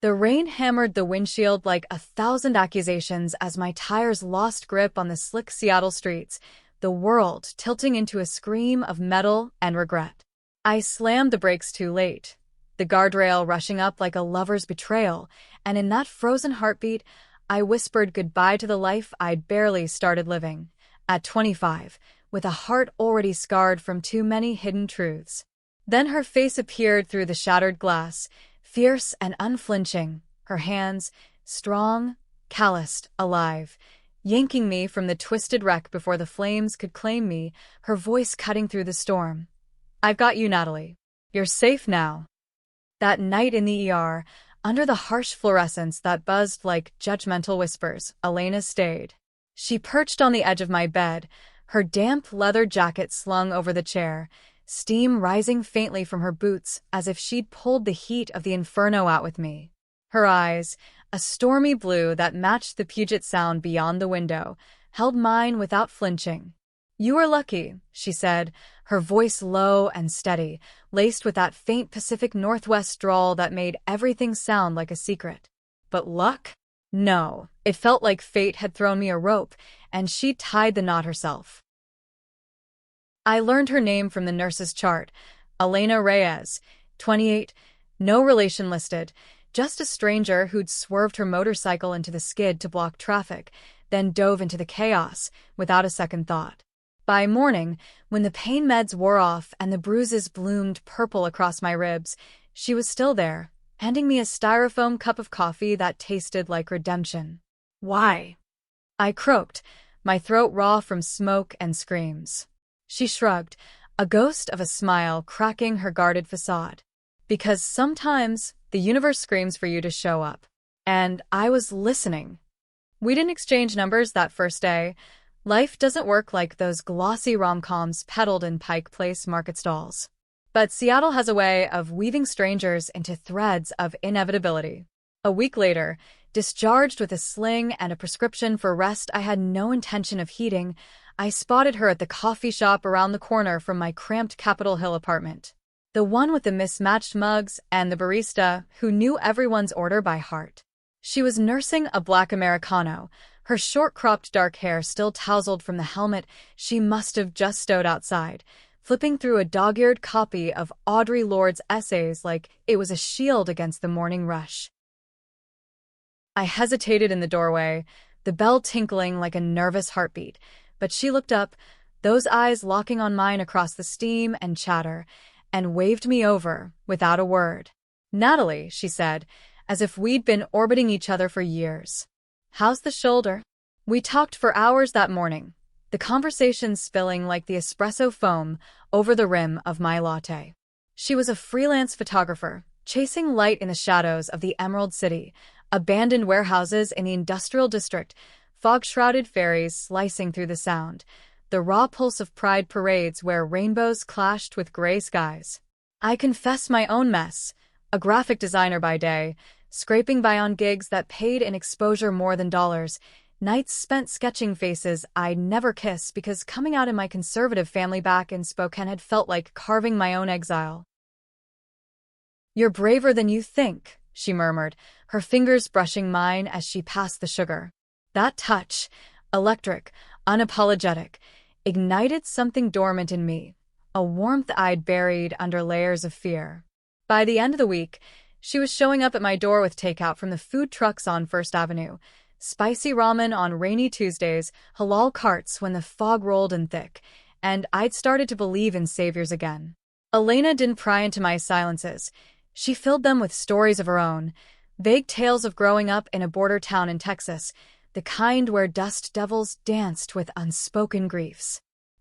The rain hammered the windshield like 1,000 accusations as my tires lost grip on the slick Seattle streets, the world tilting into a scream of metal and regret. I slammed the brakes too late, the guardrail rushing up like a lover's betrayal, and in that frozen heartbeat, I whispered goodbye to the life I'd barely started living, at 25, with a heart already scarred from too many hidden truths. Then her face appeared through the shattered glass, fierce and unflinching, her hands, strong, calloused, alive, yanking me from the twisted wreck before the flames could claim me, her voice cutting through the storm. "I've got you, Natalie. You're safe now." That night in the ER, under the harsh fluorescence that buzzed like judgmental whispers, Elena stayed. She perched on the edge of my bed, her damp leather jacket slung over the chair, steam rising faintly from her boots as if she'd pulled the heat of the inferno out with me. Her eyes, a stormy blue that matched the Puget Sound beyond the window, held mine without flinching. "You are lucky," she said, her voice low and steady, laced with that faint Pacific Northwest drawl that made everything sound like a secret. But luck? No, it felt like fate had thrown me a rope, and she'd tied the knot herself. I learned her name from the nurse's chart, Elena Reyes, 28, no relation listed, just a stranger who'd swerved her motorcycle into the skid to block traffic, then dove into the chaos without a second thought. By morning, when the pain meds wore off and the bruises bloomed purple across my ribs, she was still there, handing me a styrofoam cup of coffee that tasted like redemption. "Why?" I croaked, my throat raw from smoke and screams. She shrugged, a ghost of a smile cracking her guarded facade. "Because sometimes the universe screams for you to show up." And I was listening. We didn't exchange numbers that first day. Life doesn't work like those glossy rom-coms peddled in Pike Place market stalls. But Seattle has a way of weaving strangers into threads of inevitability. A week later, discharged with a sling and a prescription for rest I had no intention of heeding, I spotted her at the coffee shop around the corner from my cramped Capitol Hill apartment. The one with the mismatched mugs and the barista who knew everyone's order by heart. She was nursing a black Americano, her short-cropped dark hair still tousled from the helmet she must have just stowed outside, flipping through a dog-eared copy of Audre Lorde's essays like it was a shield against the morning rush. I hesitated in the doorway, the bell tinkling like a nervous heartbeat, but she looked up, those eyes locking on mine across the steam and chatter, and waved me over without a word. "Natalie," she said, as if we'd been orbiting each other for years. "How's the shoulder?" We talked for hours that morning, the conversation spilling like the espresso foam over the rim of my latte. She was a freelance photographer, chasing light in the shadows of the Emerald City, abandoned warehouses in the industrial district, fog-shrouded ferries slicing through the Sound, the raw pulse of pride parades where rainbows clashed with gray skies. I confess my own mess, a graphic designer by day, scraping by on gigs that paid in exposure more than dollars, nights spent sketching faces I'd never kiss because coming out in my conservative family back in Spokane had felt like carving my own exile. "You're braver than you think," she murmured, her fingers brushing mine as she passed the sugar. That touch, electric, unapologetic, ignited something dormant in me, a warmth I'd buried under layers of fear. By the end of the week, she was showing up at my door with takeout from the food trucks on First Avenue, spicy ramen on rainy Tuesdays, halal carts when the fog rolled in thick, and I'd started to believe in saviors again. Elena didn't pry into my silences. She filled them with stories of her own, vague tales of growing up in a border town in Texas, the kind where dust devils danced with unspoken griefs.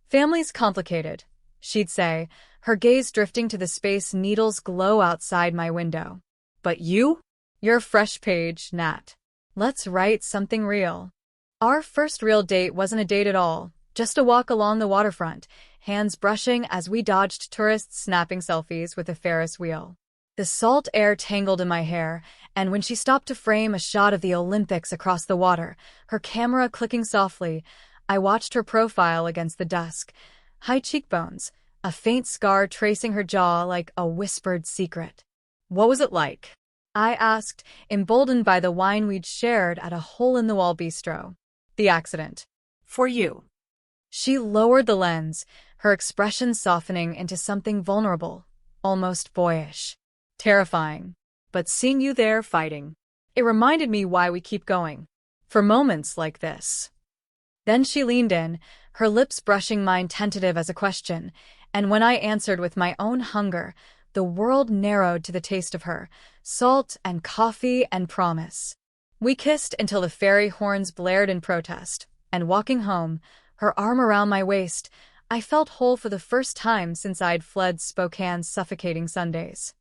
"Family's complicated," she'd say, her gaze drifting to the space needles glow outside my window. "But you're a fresh page, Nat. Let's write something real." Our first real date wasn't a date at all, just a walk along the waterfront, hands brushing as we dodged tourists snapping selfies with a Ferris wheel. The salt air tangled in my hair, and when she stopped to frame a shot of the Olympics across the water, her camera clicking softly, I watched her profile against the dusk. High cheekbones, a faint scar tracing her jaw like a whispered secret. "What was it like?" I asked, emboldened by the wine we'd shared at a hole-in-the-wall bistro. The accident. For you. She lowered the lens, her expression softening into something vulnerable, almost boyish. Terrifying. But seeing you there fighting, it reminded me why we keep going. For moments like this. Then she leaned in, her lips brushing mine tentative as a question, and when I answered with my own hunger, the world narrowed to the taste of her, salt and coffee and promise. We kissed until the ferry horns blared in protest, and walking home, her arm around my waist, I felt whole for the first time since I'd fled Spokane's suffocating Sundays.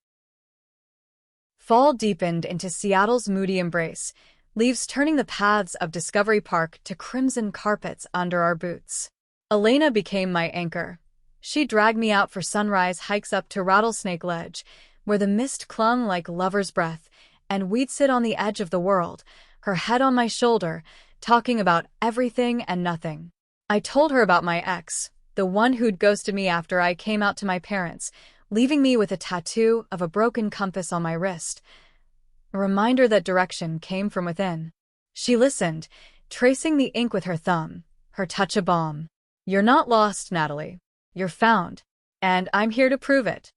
Fall deepened into Seattle's moody embrace, leaves turning the paths of Discovery Park to crimson carpets under our boots. Elena became my anchor. She dragged me out for sunrise hikes up to Rattlesnake Ledge, where the mist clung like lover's breath, and we'd sit on the edge of the world, her head on my shoulder, talking about everything and nothing. I told her about my ex, the one who'd ghosted me after I came out to my parents, leaving me with a tattoo of a broken compass on my wrist. A reminder that direction came from within. She listened, tracing the ink with her thumb, her touch a balm. You're not lost, Natalie. You're found. And I'm here to prove it.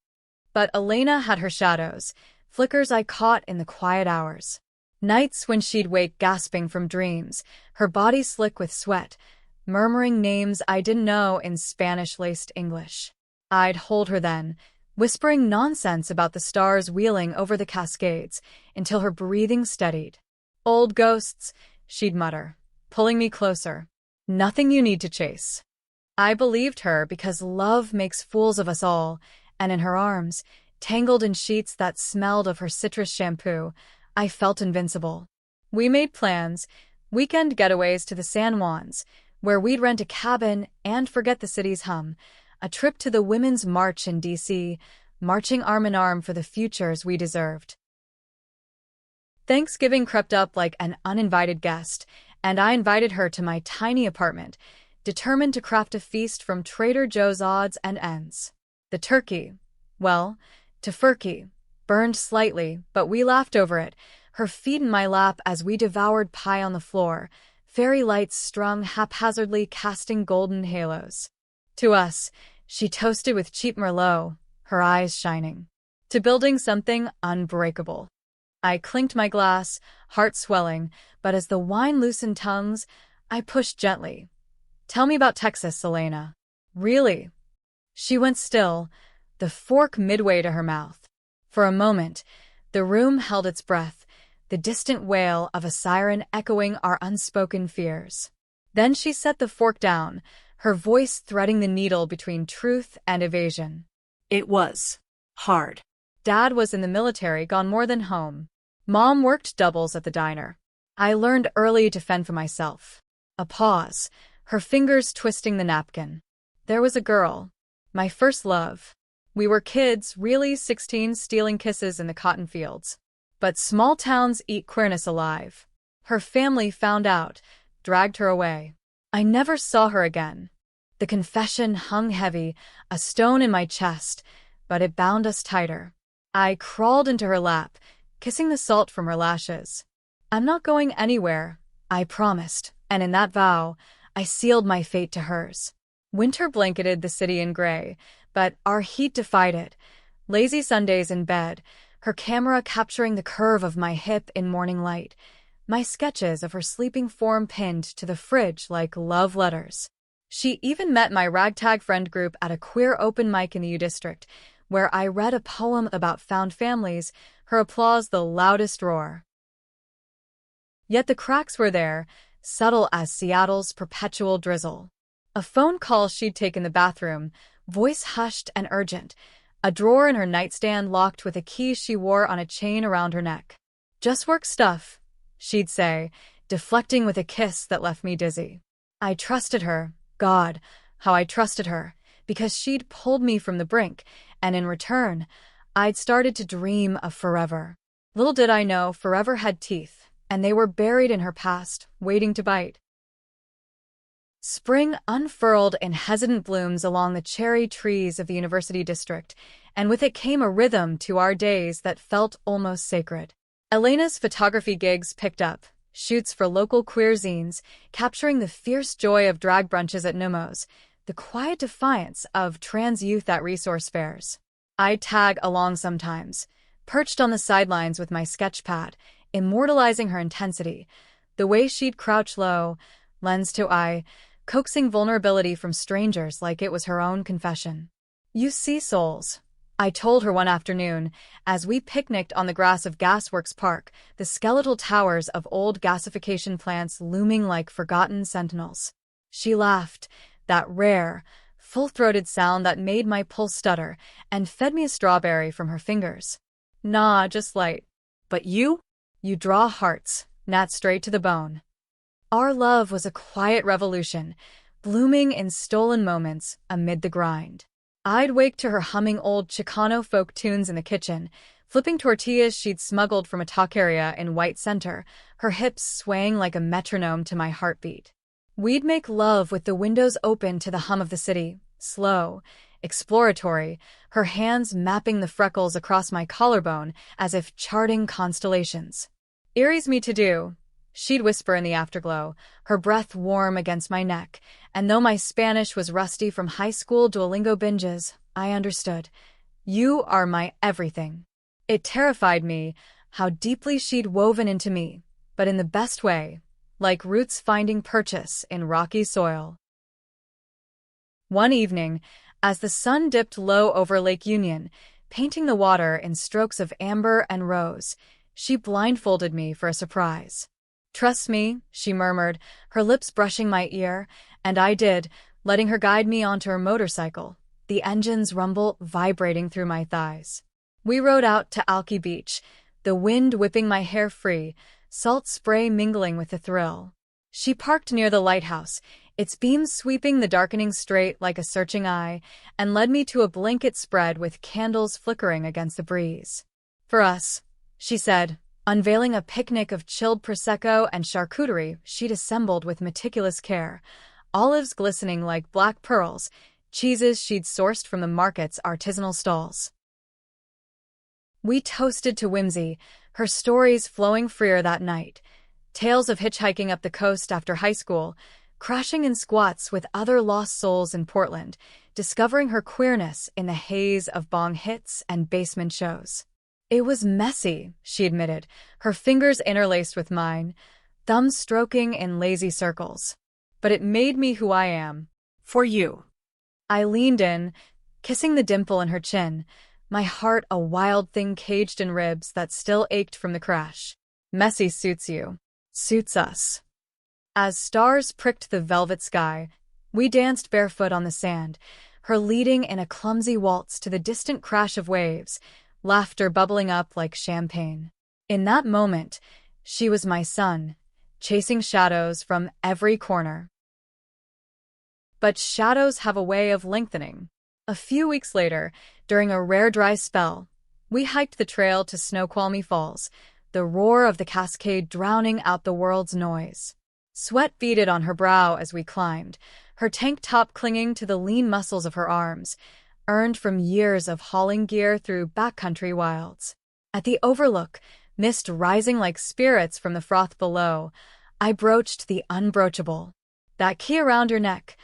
But Elena had her shadows, flickers I caught in the quiet hours. Nights when she'd wake gasping from dreams, her body slick with sweat, murmuring names I didn't know in Spanish-laced English. I'd hold her then, whispering nonsense about the stars wheeling over the Cascades until her breathing steadied. Old ghosts, she'd mutter, pulling me closer. Nothing you need to chase. I believed her because love makes fools of us all, and in her arms, tangled in sheets that smelled of her citrus shampoo, I felt invincible. We made plans, weekend getaways to the San Juans, where we'd rent a cabin and forget the city's hum, a trip to the Women's March in D.C., marching arm in arm for the futures we deserved. Thanksgiving crept up like an uninvited guest, and I invited her to my tiny apartment, determined to craft a feast from Trader Joe's odds and ends. The turkey, well, tofurkey, burned slightly, but we laughed over it, her feet in my lap as we devoured pie on the floor, fairy lights strung haphazardly casting golden halos. To us, she toasted with cheap Merlot, her eyes shining. To building something unbreakable. I clinked my glass, heart swelling, but as the wine loosened tongues, I pushed gently. Tell me about Texas, Elena. Really? She went still, the fork midway to her mouth. For a moment, the room held its breath, the distant wail of a siren echoing our unspoken fears. Then she set the fork down, her voice threading the needle between truth and evasion. It was hard. Dad was in the military, gone more than home. Mom worked doubles at the diner. I learned early to fend for myself. A pause, her fingers twisting the napkin. There was a girl, my first love. We were kids, really 16, stealing kisses in the cotton fields. But small towns eat queerness alive. Her family found out, dragged her away. I never saw her again. The confession hung heavy, a stone in my chest, but it bound us tighter. I crawled into her lap, kissing the salt from her lashes. I'm not going anywhere, I promised, and in that vow, I sealed my fate to hers. Winter blanketed the city in gray, but our heat defied it. Lazy Sundays in bed, her camera capturing the curve of my hip in morning light, my sketches of her sleeping form pinned to the fridge like love letters. She even met my ragtag friend group at a queer open mic in the U District, where I read a poem about found families, her applause the loudest roar. Yet the cracks were there, subtle as Seattle's perpetual drizzle. A phone call she'd taken the bathroom, voice hushed and urgent, a drawer in her nightstand locked with a key she wore on a chain around her neck. Just work stuff, she'd say, deflecting with a kiss that left me dizzy. I trusted her, God, how I trusted her, because she'd pulled me from the brink, and in return, I'd started to dream of forever. Little did I know forever had teeth, and they were buried in her past, waiting to bite. Spring unfurled in hesitant blooms along the cherry trees of the University District, and with it came a rhythm to our days that felt almost sacred. Elena's photography gigs picked up, shoots for local queer zines, capturing the fierce joy of drag brunches at Numos, the quiet defiance of trans youth at resource fairs. I'd tag along sometimes, perched on the sidelines with my sketch pad, immortalizing her intensity, the way she'd crouch low, lens to eye, coaxing vulnerability from strangers like it was her own confession. "You see souls," I told her one afternoon, as we picnicked on the grass of Gasworks Park, the skeletal towers of old gasification plants looming like forgotten sentinels. She laughed, that rare, full-throated sound that made my pulse stutter, and fed me a strawberry from her fingers. "Nah, just light. But you? You draw hearts, not straight to the bone." Our love was a quiet revolution, blooming in stolen moments amid the grind. I'd wake to her humming old Chicano folk tunes in the kitchen, flipping tortillas she'd smuggled from a taqueria in White Center, her hips swaying like a metronome to my heartbeat. We'd make love with the windows open to the hum of the city, slow, exploratory, her hands mapping the freckles across my collarbone as if charting constellations. "Eerie's me to do," she'd whisper in the afterglow, her breath warm against my neck, and though my Spanish was rusty from high school Duolingo binges, I understood. "You are my everything." It terrified me how deeply she'd woven into me, but in the best way, like roots finding purchase in rocky soil. One evening, as the sun dipped low over Lake Union, painting the water in strokes of amber and rose, she blindfolded me for a surprise. "Trust me," she murmured, her lips brushing my ear, and I did, letting her guide me onto her motorcycle, the engine's rumble vibrating through my thighs. We rode out to Alki Beach, the wind whipping my hair free, salt spray mingling with the thrill. She parked near the lighthouse, its beams sweeping the darkening strait like a searching eye, and led me to a blanket spread with candles flickering against the breeze. "For us," she said, unveiling a picnic of chilled Prosecco and charcuterie she'd assembled with meticulous care, olives glistening like black pearls, cheeses she'd sourced from the market's artisanal stalls. We toasted to whimsy, her stories flowing freer that night, tales of hitchhiking up the coast after high school, crashing in squats with other lost souls in Portland, discovering her queerness in the haze of bong hits and basement shows. "It was messy," she admitted, her fingers interlaced with mine, thumbs stroking in lazy circles. "But it made me who I am." For you. I leaned in, kissing the dimple in her chin, my heart a wild thing caged in ribs that still ached from the crash. "Messy suits you. Suits us." As stars pricked the velvet sky, we danced barefoot on the sand, her leading in a clumsy waltz to the distant crash of waves, laughter bubbling up like champagne. In that moment, she was my sun, chasing shadows from every corner. But shadows have a way of lengthening. A few weeks later, during a rare dry spell, we hiked the trail to Snoqualmie Falls, the roar of the cascade drowning out the world's noise. Sweat beaded on her brow as we climbed, her tank top clinging to the lean muscles of her arms, earned from years of hauling gear through backcountry wilds. At the overlook, mist rising like spirits from the froth below, I broached the unbroachable. "That key around your neck,"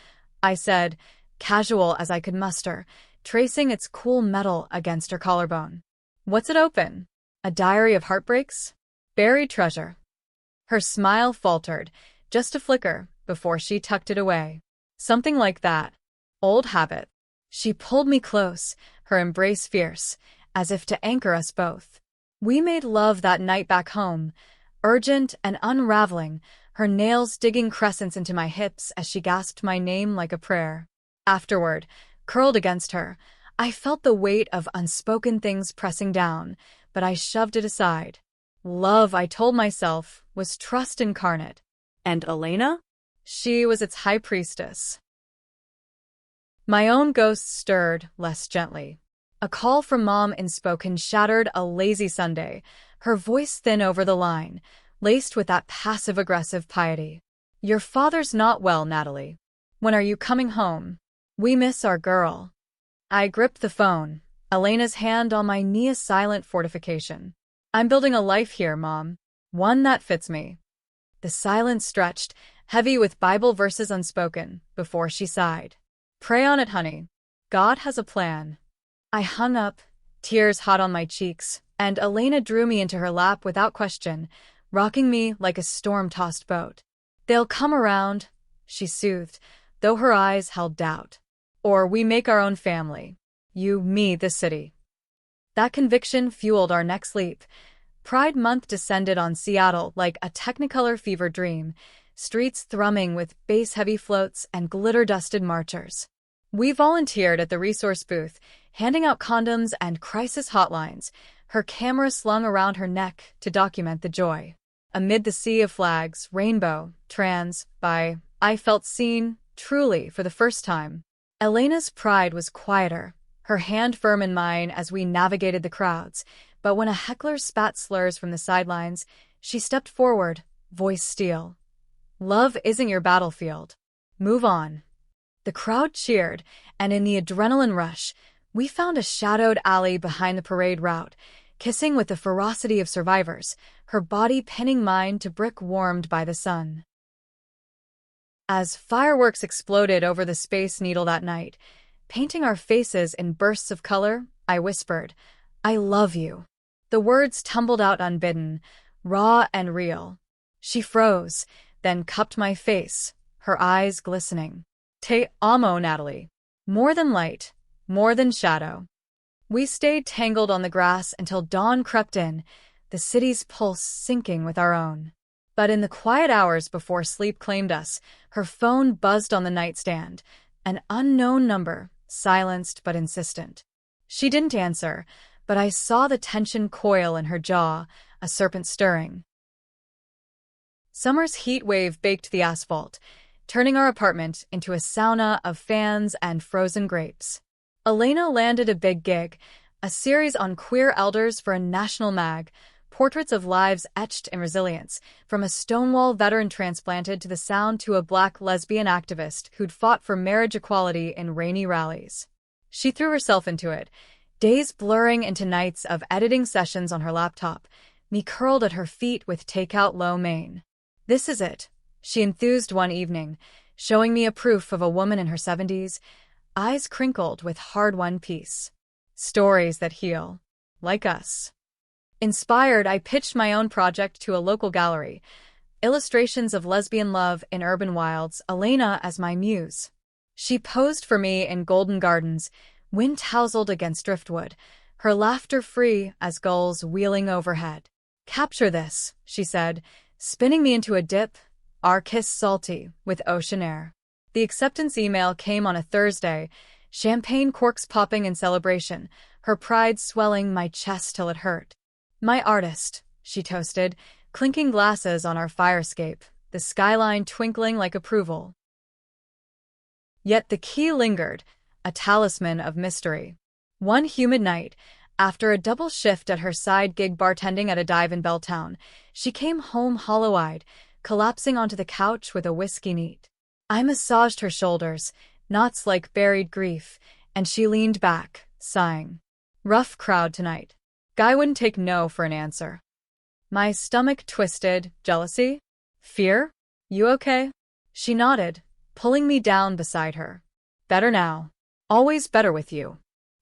I said, casual as I could muster, tracing its cool metal against her collarbone. "What's it open? A diary of heartbreaks? Buried treasure?" Her smile faltered, just a flicker, before she tucked it away. "Something like that. Old habit." She pulled me close, her embrace fierce, as if to anchor us both. We made love that night back home, urgent and unraveling, her nails digging crescents into my hips as she gasped my name like a prayer. Afterward, curled against her, I felt the weight of unspoken things pressing down, but I shoved it aside. Love, I told myself, was trust incarnate. And Elena? She was its high priestess. My own ghost stirred less gently. A call from Mom in Spokane shattered a lazy Sunday, her voice thin over the line, laced with that passive-aggressive piety. "Your father's not well, Natalie. When are you coming home? We miss our girl." I gripped the phone, Elena's hand on my knee a silent fortification. I'm building a life here, Mom. One that fits me. The silence stretched, heavy with Bible verses unspoken, before she sighed. Pray on it, honey. God has a plan. I hung up, tears hot on my cheeks, and Elena drew me into her lap without question, rocking me like a storm-tossed boat. They'll come around, she soothed, though her eyes held doubt. Or we make our own family. You, me, the city. That conviction fueled our next leap. Pride Month descended on Seattle like a Technicolor fever dream, streets thrumming with bass-heavy floats and glitter-dusted marchers. We volunteered at the resource booth, handing out condoms and crisis hotlines, her camera slung around her neck to document the joy. Amid the sea of flags, rainbow, trans, bi, I felt seen, truly, for the first time. Elena's pride was quieter, her hand firm in mine as we navigated the crowds, but when a heckler spat slurs from the sidelines, she stepped forward, voice steel. Love isn't your battlefield. Move on. The crowd cheered, and in the adrenaline rush, we found a shadowed alley behind the parade route, kissing with the ferocity of survivors, her body pinning mine to brick warmed by the sun. As fireworks exploded over the Space Needle that night, painting our faces in bursts of color, I whispered, I love you. The words tumbled out unbidden, raw and real. She froze, then cupped my face, her eyes glistening. Te amo, Natalie. More than light, more than shadow. We stayed tangled on the grass until dawn crept in, the city's pulse syncing with our own. But in the quiet hours before sleep claimed us, her phone buzzed on the nightstand, an unknown number, silenced but insistent. She didn't answer, but I saw the tension coil in her jaw, a serpent stirring. Summer's heat wave baked the asphalt, turning our apartment into a sauna of fans and frozen grapes. Elena landed a big gig, a series on queer elders for a national mag, portraits of lives etched in resilience, from a Stonewall veteran transplanted to the sound to a Black lesbian activist who'd fought for marriage equality in rainy rallies. She threw herself into it, days blurring into nights of editing sessions on her laptop, me curled at her feet with takeout lo mein. This is it, she enthused one evening, showing me a proof of a woman in her 70s, eyes crinkled with hard-won peace. Stories that heal. Like us. Inspired, I pitched my own project to a local gallery, illustrations of lesbian love in urban wilds, Elena as my muse. She posed for me in golden gardens, wind-tousled against driftwood, her laughter free as gulls wheeling overhead. Capture this, she said, spinning me into a dip, our kiss salty, with ocean air. The acceptance email came on a Thursday, champagne corks popping in celebration, her pride swelling my chest till it hurt. My artist, she toasted, clinking glasses on our fire escape, the skyline twinkling like approval. Yet the key lingered, a talisman of mystery. One humid night, after a double shift at her side gig bartending at a dive in Belltown, she came home hollow-eyed, collapsing onto the couch with a whiskey neat. I massaged her shoulders, knots like buried grief, and she leaned back, sighing. Rough crowd tonight. Guy wouldn't take no for an answer. My stomach twisted. Jealousy? Fear? You okay? She nodded, pulling me down beside her. Better now. Always better with you.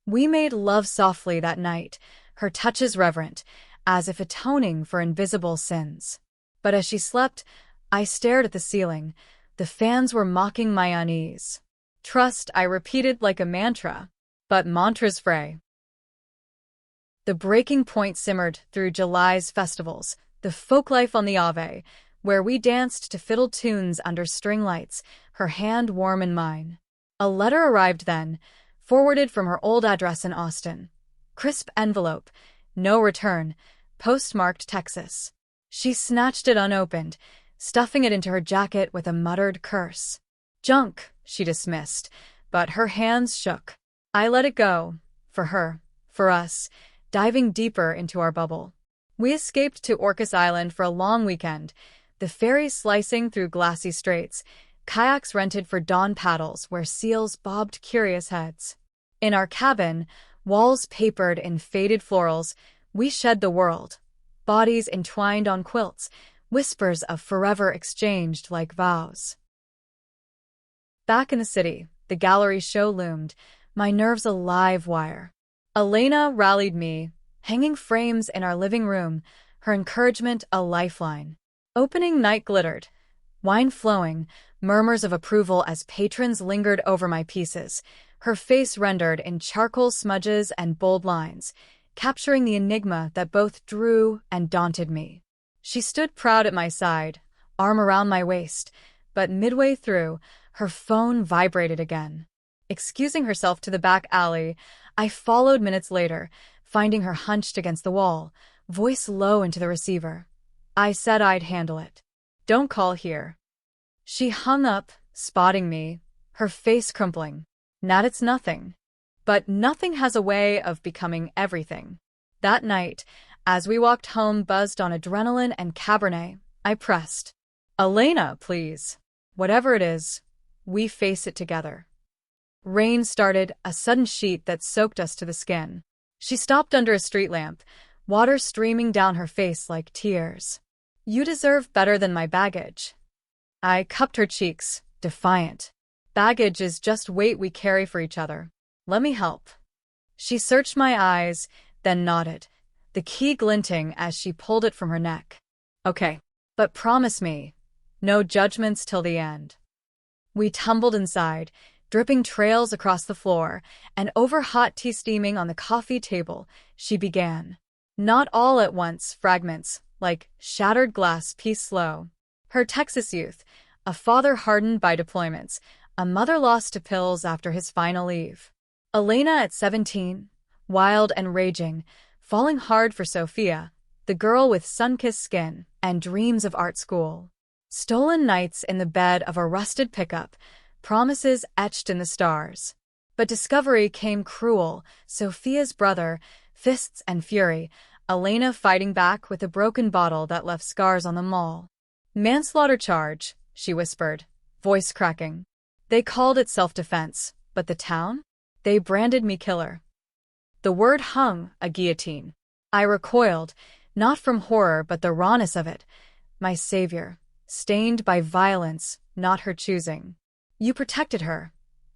We made love softly that night, her touches reverent, as if atoning for invisible sins. But as she slept, I stared at the ceiling. The fans were mocking my unease. Trust, I repeated like a mantra. But mantras fray. The breaking point simmered through July's festivals, the folklife on the Ave, where we danced to fiddle tunes under string lights, her hand warm in mine. A letter arrived then, forwarded from her old address in Austin. Crisp envelope, no return, postmarked Texas. She snatched it unopened, stuffing it into her jacket with a muttered curse. Junk, she dismissed, but her hands shook. I let it go. For her, for us, diving deeper into our bubble. We escaped to Orcas Island for a long weekend, the ferry slicing through glassy straits, kayaks rented for dawn paddles where seals bobbed curious heads. In our cabin, walls papered in faded florals, we shed the world, bodies entwined on quilts, whispers of forever exchanged like vows. Back in the city, the gallery show loomed, my nerves a live wire. Elena rallied me, hanging frames in our living room, her encouragement a lifeline. Opening night glittered, wine flowing, murmurs of approval as patrons lingered over my pieces, her face rendered in charcoal smudges and bold lines, capturing the enigma that both drew and daunted me. She stood proud at my side, arm around my waist, but midway through, her phone vibrated again. Excusing herself to the back alley, I followed minutes later, finding her hunched against the wall, voice low into the receiver. I said I'd handle it. Don't call here. She hung up, spotting me, her face crumpling. Not it's nothing. But nothing has a way of becoming everything. That night, as we walked home buzzed on adrenaline and Cabernet, I pressed. Elena, please. Whatever it is, we face it together. Rain started, a sudden sheet that soaked us to the skin. She stopped under a street lamp, water streaming down her face like tears. You deserve better than my baggage. I cupped her cheeks, defiant. Baggage is just weight we carry for each other. Let me help. She searched my eyes, then nodded, the key glinting as she pulled it from her neck. Okay, but promise me, no judgments till the end. We tumbled inside, dripping trails across the floor, and over hot tea steaming on the coffee table, she began. Not all at once, fragments, like shattered glass piece slow. Her Texas youth, a father hardened by deployments, a mother lost to pills after his final leave. Elena at 17, wild and raging, falling hard for Sophia, the girl with sun-kissed skin and dreams of art school. Stolen nights in the bed of a rusted pickup, promises etched in the stars. But discovery came cruel, Sophia's brother, fists and fury, Elena fighting back with a broken bottle that left scars on the mall. Manslaughter charge, she whispered, voice cracking. They called it self-defense, but the town? They branded me killer. The word hung, a guillotine. I recoiled, not from horror but the rawness of it. My savior, stained by violence, not her choosing. You protected her,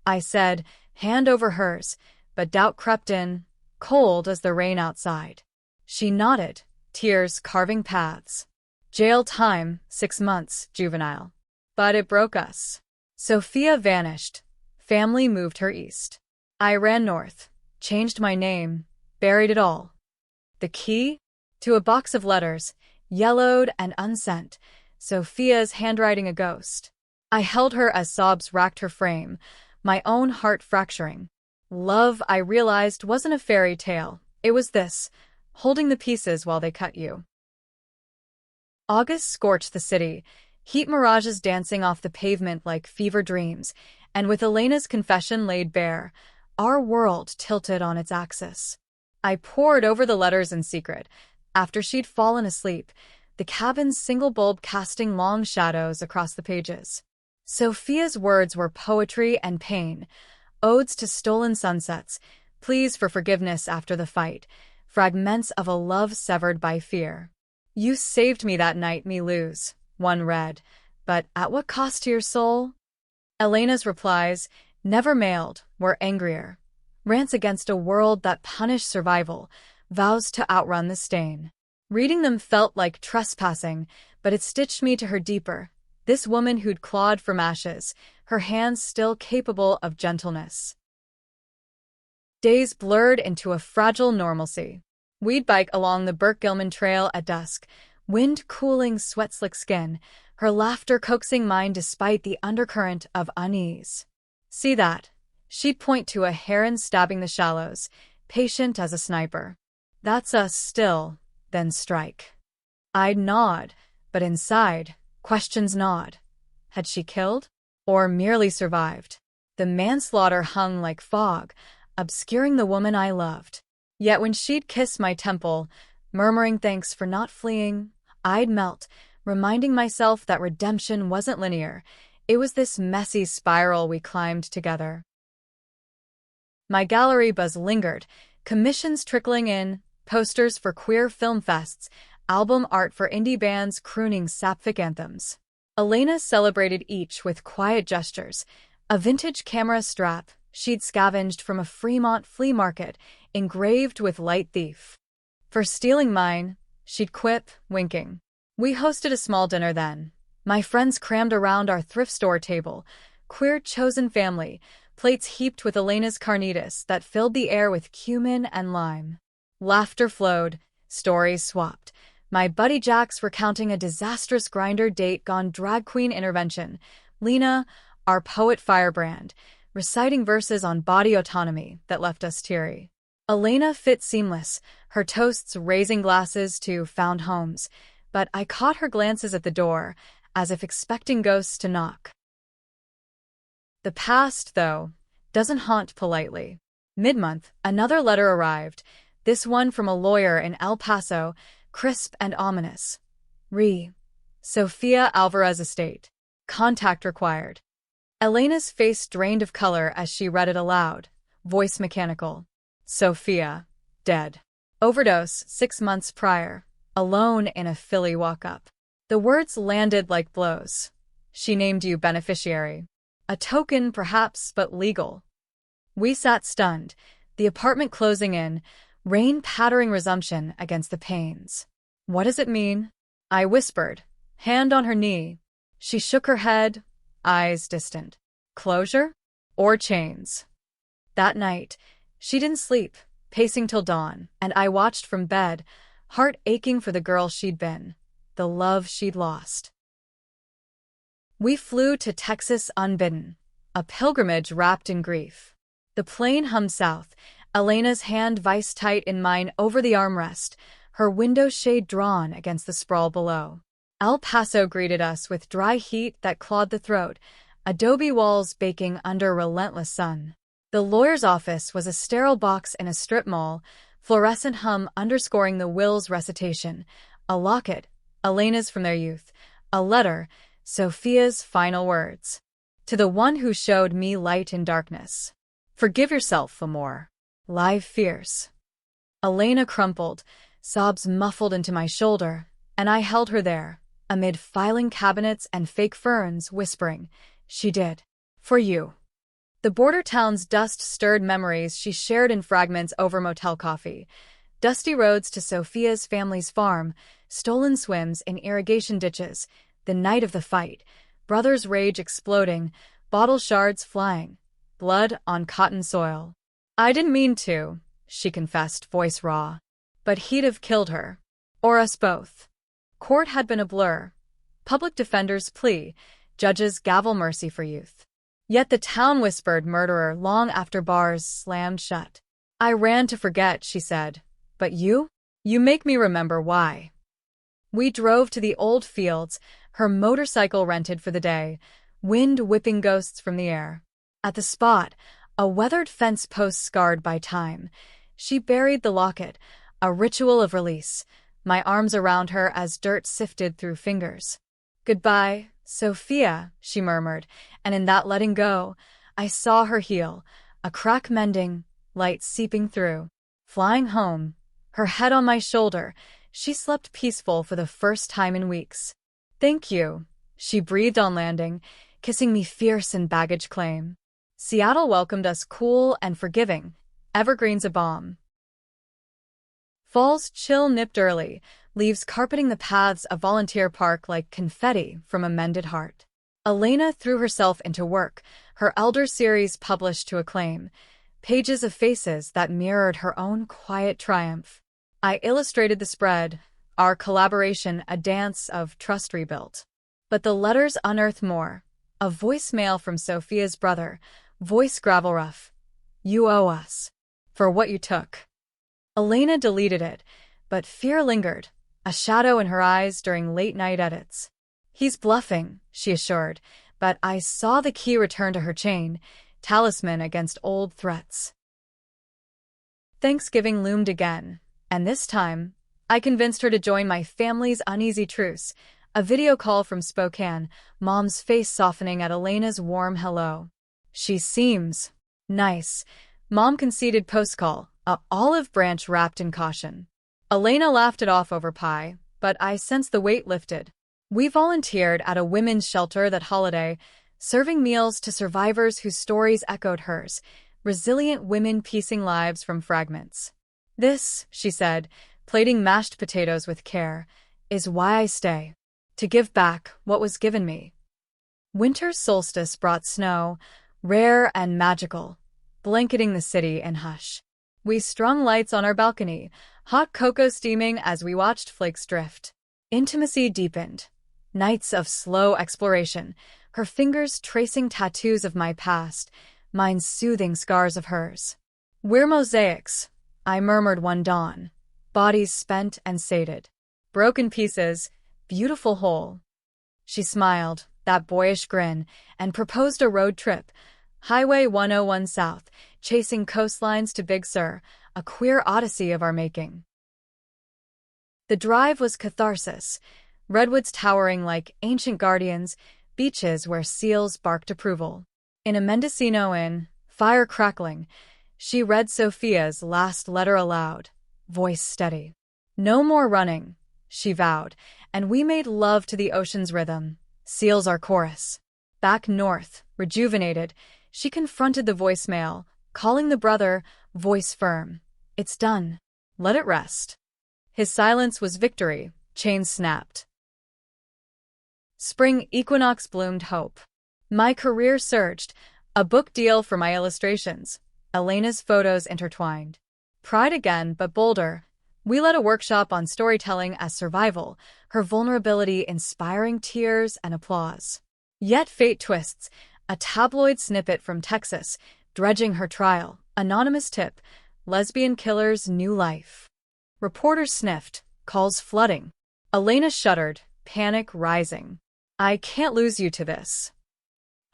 I said, hand over hers, but doubt crept in, cold as the rain outside. She nodded, tears carving paths. Jail time, 6 months, juvenile. But it broke us. Sophia vanished. Family moved her east. I ran north, changed my name, buried it all. The key? To a box of letters, yellowed and unsent, Sophia's handwriting a ghost. I held her as sobs racked her frame, my own heart fracturing. Love, I realized, wasn't a fairy tale. It was this, holding the pieces while they cut you. August scorched the city, heat mirages dancing off the pavement like fever dreams, and with Elena's confession laid bare, our world tilted on its axis. I pored over the letters in secret. After she'd fallen asleep, the cabin's single bulb casting long shadows across the pages. Sophia's words were poetry and pain, odes to stolen sunsets, pleas for forgiveness after the fight, fragments of a love severed by fear. You saved me that night, me lose, one read, but at what cost to your soul? Elena's replies, never mailed, were angrier. Rants against a world that punished survival, vows to outrun the stain. Reading them felt like trespassing, but it stitched me to her deeper. This woman who'd clawed from ashes, her hands still capable of gentleness. Days blurred into a fragile normalcy. We'd bike along the Burke-Gilman Trail at dusk, wind cooling sweat-slick skin, her laughter coaxing mine despite the undercurrent of unease. See that? She'd point to a heron stabbing the shallows, patient as a sniper. That's us still, then strike. I'd nod, but inside, questions gnawed. Had she killed? Or merely survived? The manslaughter hung like fog, obscuring the woman I loved. Yet when she'd kiss my temple, murmuring thanks for not fleeing, I'd melt, reminding myself that redemption wasn't linear. It was this messy spiral we climbed together. My gallery buzz lingered, commissions trickling in, posters for queer film fests, album art for indie bands crooning sapphic anthems. Elena celebrated each with quiet gestures. A vintage camera strap she'd scavenged from a Fremont flea market, engraved with light thief. For stealing mine, she'd quip, winking. We hosted a small dinner then. My friends crammed around our thrift store table, queer chosen family, plates heaped with Elena's carnitas that filled the air with cumin and lime. Laughter flowed, stories swapped. My buddy Jack's recounting a disastrous grinder date gone drag queen intervention. Lena, our poet firebrand, reciting verses on body autonomy that left us teary. Elena fit seamless, her toasts raising glasses to found homes, but I caught her glances at the door, as if expecting ghosts to knock. The past, though, doesn't haunt politely. Mid-month, another letter arrived, this one from a lawyer in El Paso, crisp and ominous. Sofia Alvarez estate. Contact required. Elena's face drained of color as she read it aloud, voice mechanical. Sofia, dead. Overdose 6 months prior, alone in a Philly walk-up. The words landed like blows. She named you beneficiary. A token, perhaps, but legal. We sat stunned, the apartment closing in, rain pattering resumption against the panes. What does it mean? I whispered, hand on her knee. She shook her head, eyes distant. Closure? Or chains? That night, she didn't sleep, pacing till dawn, and I watched from bed, heart aching for the girl she'd been, the love she'd lost. We flew to Texas unbidden, a pilgrimage wrapped in grief. The plane hummed south, Elena's hand vice-tight in mine over the armrest, her window shade drawn against the sprawl below. El Paso greeted us with dry heat that clawed the throat, adobe walls baking under relentless sun. The lawyer's office was a sterile box in a strip mall, fluorescent hum underscoring the will's recitation, a locket, Elena's from their youth, a letter, Sofia's final words. To the one who showed me light in darkness. Forgive yourself, amor. Live fierce. Elena crumpled, sobs muffled into my shoulder, and I held her there, amid filing cabinets and fake ferns, whispering, she did. For you. The border town's dust stirred memories she shared in fragments over motel coffee. Dusty roads to Sofia's family's farm, stolen swims in irrigation ditches, the night of the fight, brothers' rage exploding, bottle shards flying, blood on cotton soil. I didn't mean to, she confessed, voice raw. But he'd have killed her. Or us both. Court had been a blur. Public defender's plea, judge's gavel mercy for youth. Yet the town whispered murderer long after bars slammed shut. I ran to forget, she said. But you? You make me remember why. We drove to the old fields, her motorcycle rented for the day, wind whipping ghosts from the air. At the spot, a weathered fence post scarred by time, she buried the locket, a ritual of release, my arms around her as dirt sifted through fingers. Goodbye, Sofia, she murmured, and in that letting go, I saw her heal, a crack mending, light seeping through. Flying home, her head on my shoulder, she slept peaceful for the first time in weeks. Thank you, she breathed on landing, kissing me fierce in baggage claim. Seattle welcomed us cool and forgiving, evergreens abalm. Fall's chill nipped early, leaves carpeting the paths of Volunteer Park like confetti from a mended heart. Elena threw herself into work, her Elder series published to acclaim, pages of faces that mirrored her own quiet triumph. I illustrated the spread, our collaboration a dance of trust rebuilt. But the letters unearthed more. A voicemail from Sofia's brother, voice gravel rough. You owe us. For what you took. Elena deleted it, but fear lingered, a shadow in her eyes during late-night edits. He's bluffing, she assured, but I saw the key return to her chain, talisman against old threats. Thanksgiving loomed again, and this time, I convinced her to join my family's uneasy truce, a video call from Spokane, Mom's face softening at Elena's warm hello. She seems nice, Mom conceded post-call, a olive branch wrapped in caution. Elena laughed it off over pie, but I sensed the weight lifted. We volunteered at a women's shelter that holiday, serving meals to survivors whose stories echoed hers, resilient women piecing lives from fragments. This, she said, plating mashed potatoes with care, is why I stay. To give back what was given me. Winter's solstice brought snow, rare and magical, blanketing the city in hush. We strung lights on our balcony, hot cocoa steaming as we watched flakes drift. Intimacy deepened. Nights of slow exploration, her fingers tracing tattoos of my past, mine soothing scars of hers. We're mosaics, I murmured one dawn, bodies spent and sated. Broken pieces, beautiful whole. She smiled, that boyish grin, and proposed a road trip. Highway 101 South, chasing coastlines to Big Sur, a queer odyssey of our making. The drive was catharsis, redwoods towering like ancient guardians, beaches where seals barked approval. In a Mendocino inn, fire crackling, she read Sophia's last letter aloud, voice steady. No more running, she vowed, and we made love to the ocean's rhythm, seals our chorus. Back north, rejuvenated, she confronted the voicemail, calling the brother, voice firm. It's done. Let it rest. His silence was victory, chains snapped. Spring equinox bloomed hope. My career surged, a book deal for my illustrations, Elena's photos intertwined. Pride again, but bolder. We led a workshop on storytelling as survival, her vulnerability inspiring tears and applause. Yet fate twists, a tabloid snippet from Texas, dredging her trial, anonymous tip, lesbian killer's new life. Reporters sniffed, calls flooding. Elena shuddered, panic rising. I can't lose you to this.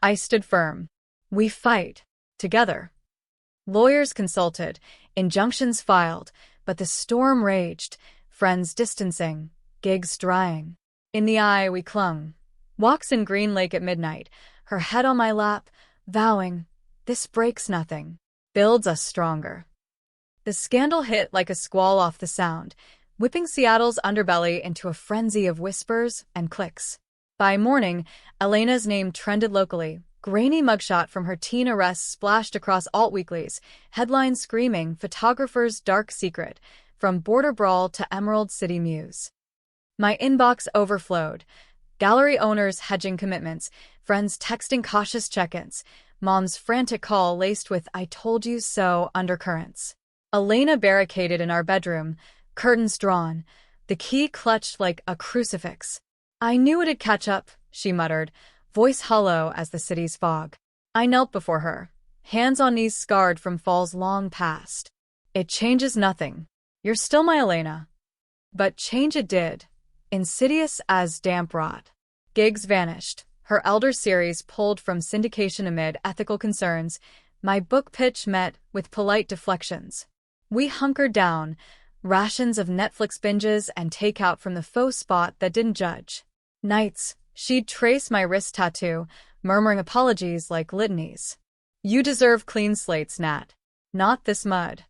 I stood firm. We fight. Together. Lawyers consulted, injunctions filed, but the storm raged, friends distancing, gigs drying. In the eye we clung. Walks in Green Lake at midnight, her head on my lap, vowing, this breaks nothing, builds us stronger. The scandal hit like a squall off the sound, whipping Seattle's underbelly into a frenzy of whispers and clicks. By morning, Elena's name trended locally. Grainy mugshot from her teen arrests splashed across alt weeklies, headlines screaming photographer's dark secret, from border brawl to Emerald City Muse. My inbox overflowed. Gallery owners hedging commitments, friends texting cautious check-ins, mom's frantic call laced with I told you so undercurrents. Elena barricaded in our bedroom, curtains drawn, the key clutched like a crucifix. I knew it'd catch up, she muttered, voice hollow as the city's fog. I knelt before her, hands on knees scarred from falls long past. It changes nothing. You're still my Elena. But change it did, insidious as damp rot. Gigs vanished, her Elder series pulled from syndication amid ethical concerns, my book pitch met with polite deflections. We hunkered down, rations of Netflix binges and takeout from the faux spot that didn't judge. Nights, she'd trace my wrist tattoo, murmuring apologies like litanies. You deserve clean slates, Nat. Not this mud.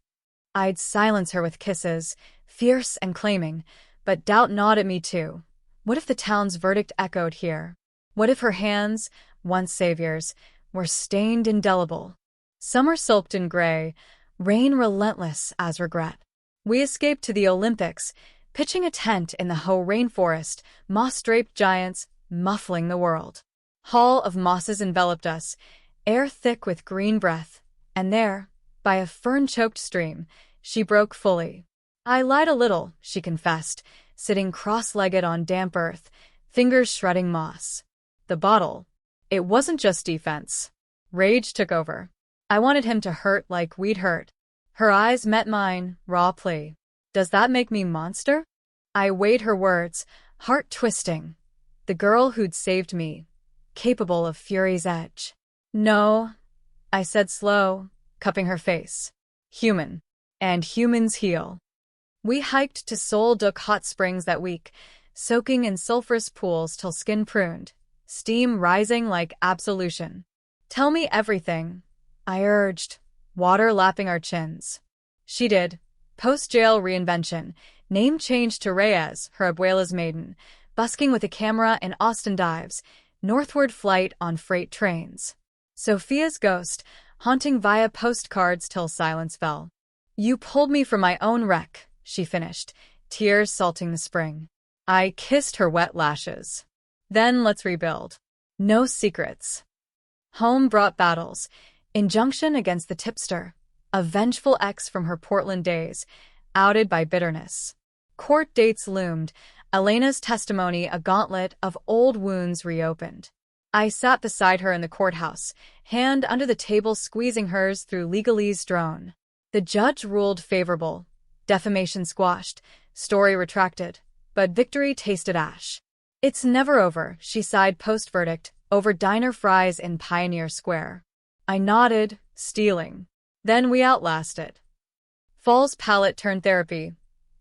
I'd silence her with kisses, fierce and claiming, but doubt gnawed at me too. What if the town's verdict echoed here? What if her hands, once saviors, were stained indelible? Summer sulked in gray, rain relentless as regret. We escaped to the Olympics, pitching a tent in the Hoh rainforest, moss-draped giants, muffling the world. Hall of mosses enveloped us, air thick with green breath, and there, by a fern-choked stream, she broke fully. I lied a little, she confessed, sitting cross-legged on damp earth, fingers shredding moss. The bottle. It wasn't just defense. Rage took over. I wanted him to hurt like we'd hurt. Her eyes met mine, raw plea. Does that make me monster? I weighed her words, heart twisting. The girl who'd saved me, capable of fury's edge. No, I said slow, cupping her face. Human. And humans heal. We hiked to Sol Duc hot springs that week, soaking in sulfurous pools till skin pruned, steam rising like absolution. Tell me everything, I urged, water lapping our chins. She did. Post-jail reinvention, Name changed to Reyes, her abuela's maiden, busking with a camera in Austin Dives, northward flight on freight trains. Sophia's ghost, haunting via postcards till silence fell. You pulled me from my own wreck, she finished, tears salting the spring. I kissed her wet lashes. Then let's rebuild. No secrets. Home brought battles. Injunction against the tipster. A vengeful ex from her Portland days, outed by bitterness. Court dates loomed. Elena's testimony a gauntlet of old wounds reopened. I sat beside her in the courthouse, hand under the table squeezing hers through legalese drone. The judge ruled favorable. Defamation squashed. Story retracted. But victory tasted ash. It's never over, she sighed post-verdict, over diner fries in Pioneer Square. I nodded, stealing. Then we outlasted. Fall's palette turned therapy.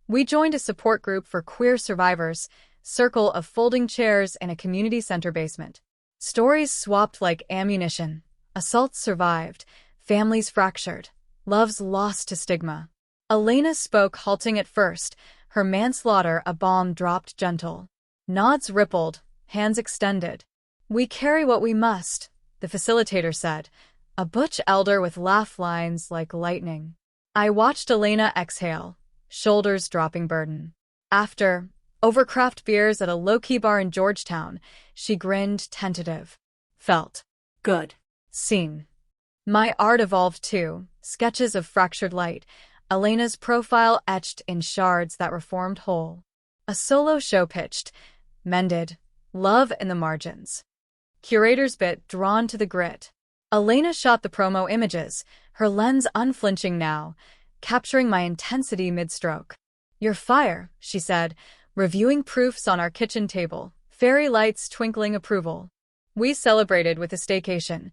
We joined a support group for queer survivors, circle of folding chairs in a community center basement. Stories swapped like ammunition. Assaults survived, families fractured, loves lost to stigma. Elena spoke, halting at first, her manslaughter a bomb dropped gentle. Nods rippled, hands extended. We carry what we must, the facilitator said, a butch elder with laugh lines like lightning. I watched Elena exhale, shoulders dropping burden. After, over craft beers at a low-key bar in Georgetown, she grinned, tentative. Felt. Good. Seen. My art evolved too, sketches of fractured light, Elena's profile etched in shards that were formed whole. A solo show pitched, mended, love in the margins. Curator's bit drawn to the grit. Elena shot the promo images, her lens unflinching now, capturing my intensity mid-stroke. You're fire, she said, reviewing proofs on our kitchen table, fairy lights twinkling approval. We celebrated with a staycation.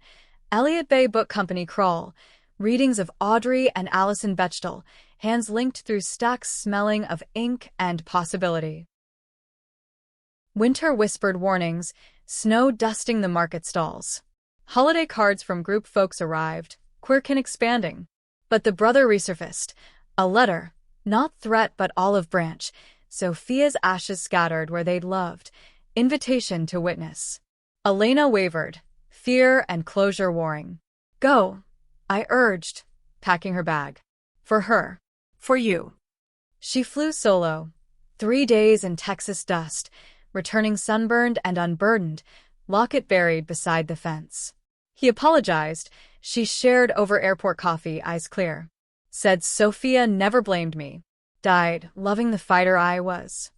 Elliott Bay Book Company crawl, readings of Audrey and Alison Bechdel, hands linked through stacks smelling of ink and possibility. Winter whispered warnings, snow dusting the market stalls. Holiday cards from group folks arrived, queerkin expanding. But the brother resurfaced. A letter, not threat but olive branch, Sophia's ashes scattered where they'd loved, invitation to witness. Elena wavered, fear and closure warring. Go, I urged, packing her bag. For her. For you. She flew solo. 3 days in Texas dust, returning sunburned and unburdened, locket buried beside the fence. He apologized. She shared over airport coffee, eyes clear. Said Sophia never blamed me. Died, loving the fighter I was.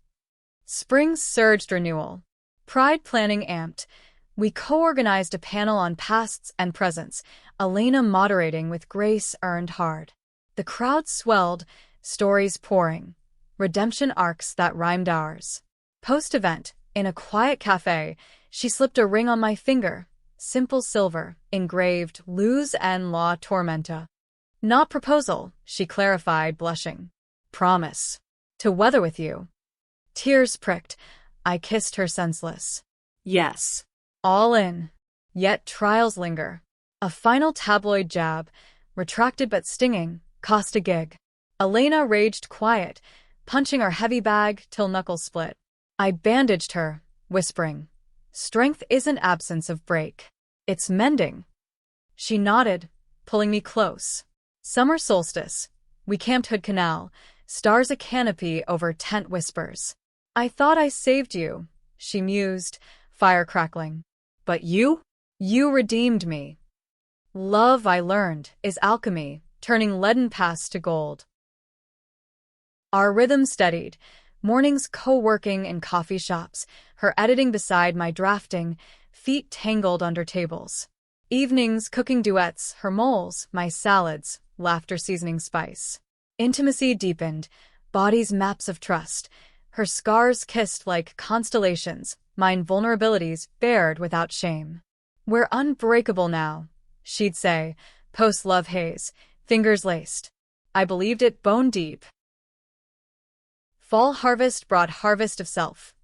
Spring surged renewal. Pride planning amped. We co-organized a panel on pasts and presents, Elena moderating with grace earned hard. The crowd swelled, stories pouring. Redemption arcs that rhymed ours. Post-event, in a quiet cafe, she slipped a ring on my finger. Simple silver, engraved, luz and la tormenta. Not proposal, she clarified, blushing. Promise. To weather with you. Tears pricked. I kissed her senseless. Yes. All in. Yet trials linger. A final tabloid jab, retracted but stinging, cost a gig. Elena raged quiet, punching our heavy bag till knuckles split. I bandaged her, whispering. Strength isn't absence of break. It's mending. She nodded, pulling me close. Summer solstice. We camped Hood Canal, stars a canopy over tent whispers. I thought I saved you, she mused, fire crackling. But you? You redeemed me. Love, I learned, is alchemy, turning leaden paths to gold. Our rhythm steadied. Mornings co-working in coffee shops, her editing beside my drafting, feet tangled under tables. Evenings cooking duets, her moles, my salads, laughter seasoning spice. Intimacy deepened, bodies maps of trust, her scars kissed like constellations, mine vulnerabilities bared without shame. We're unbreakable now, she'd say, post-love haze, fingers laced. I believed it bone deep. Fall harvest brought harvest of self.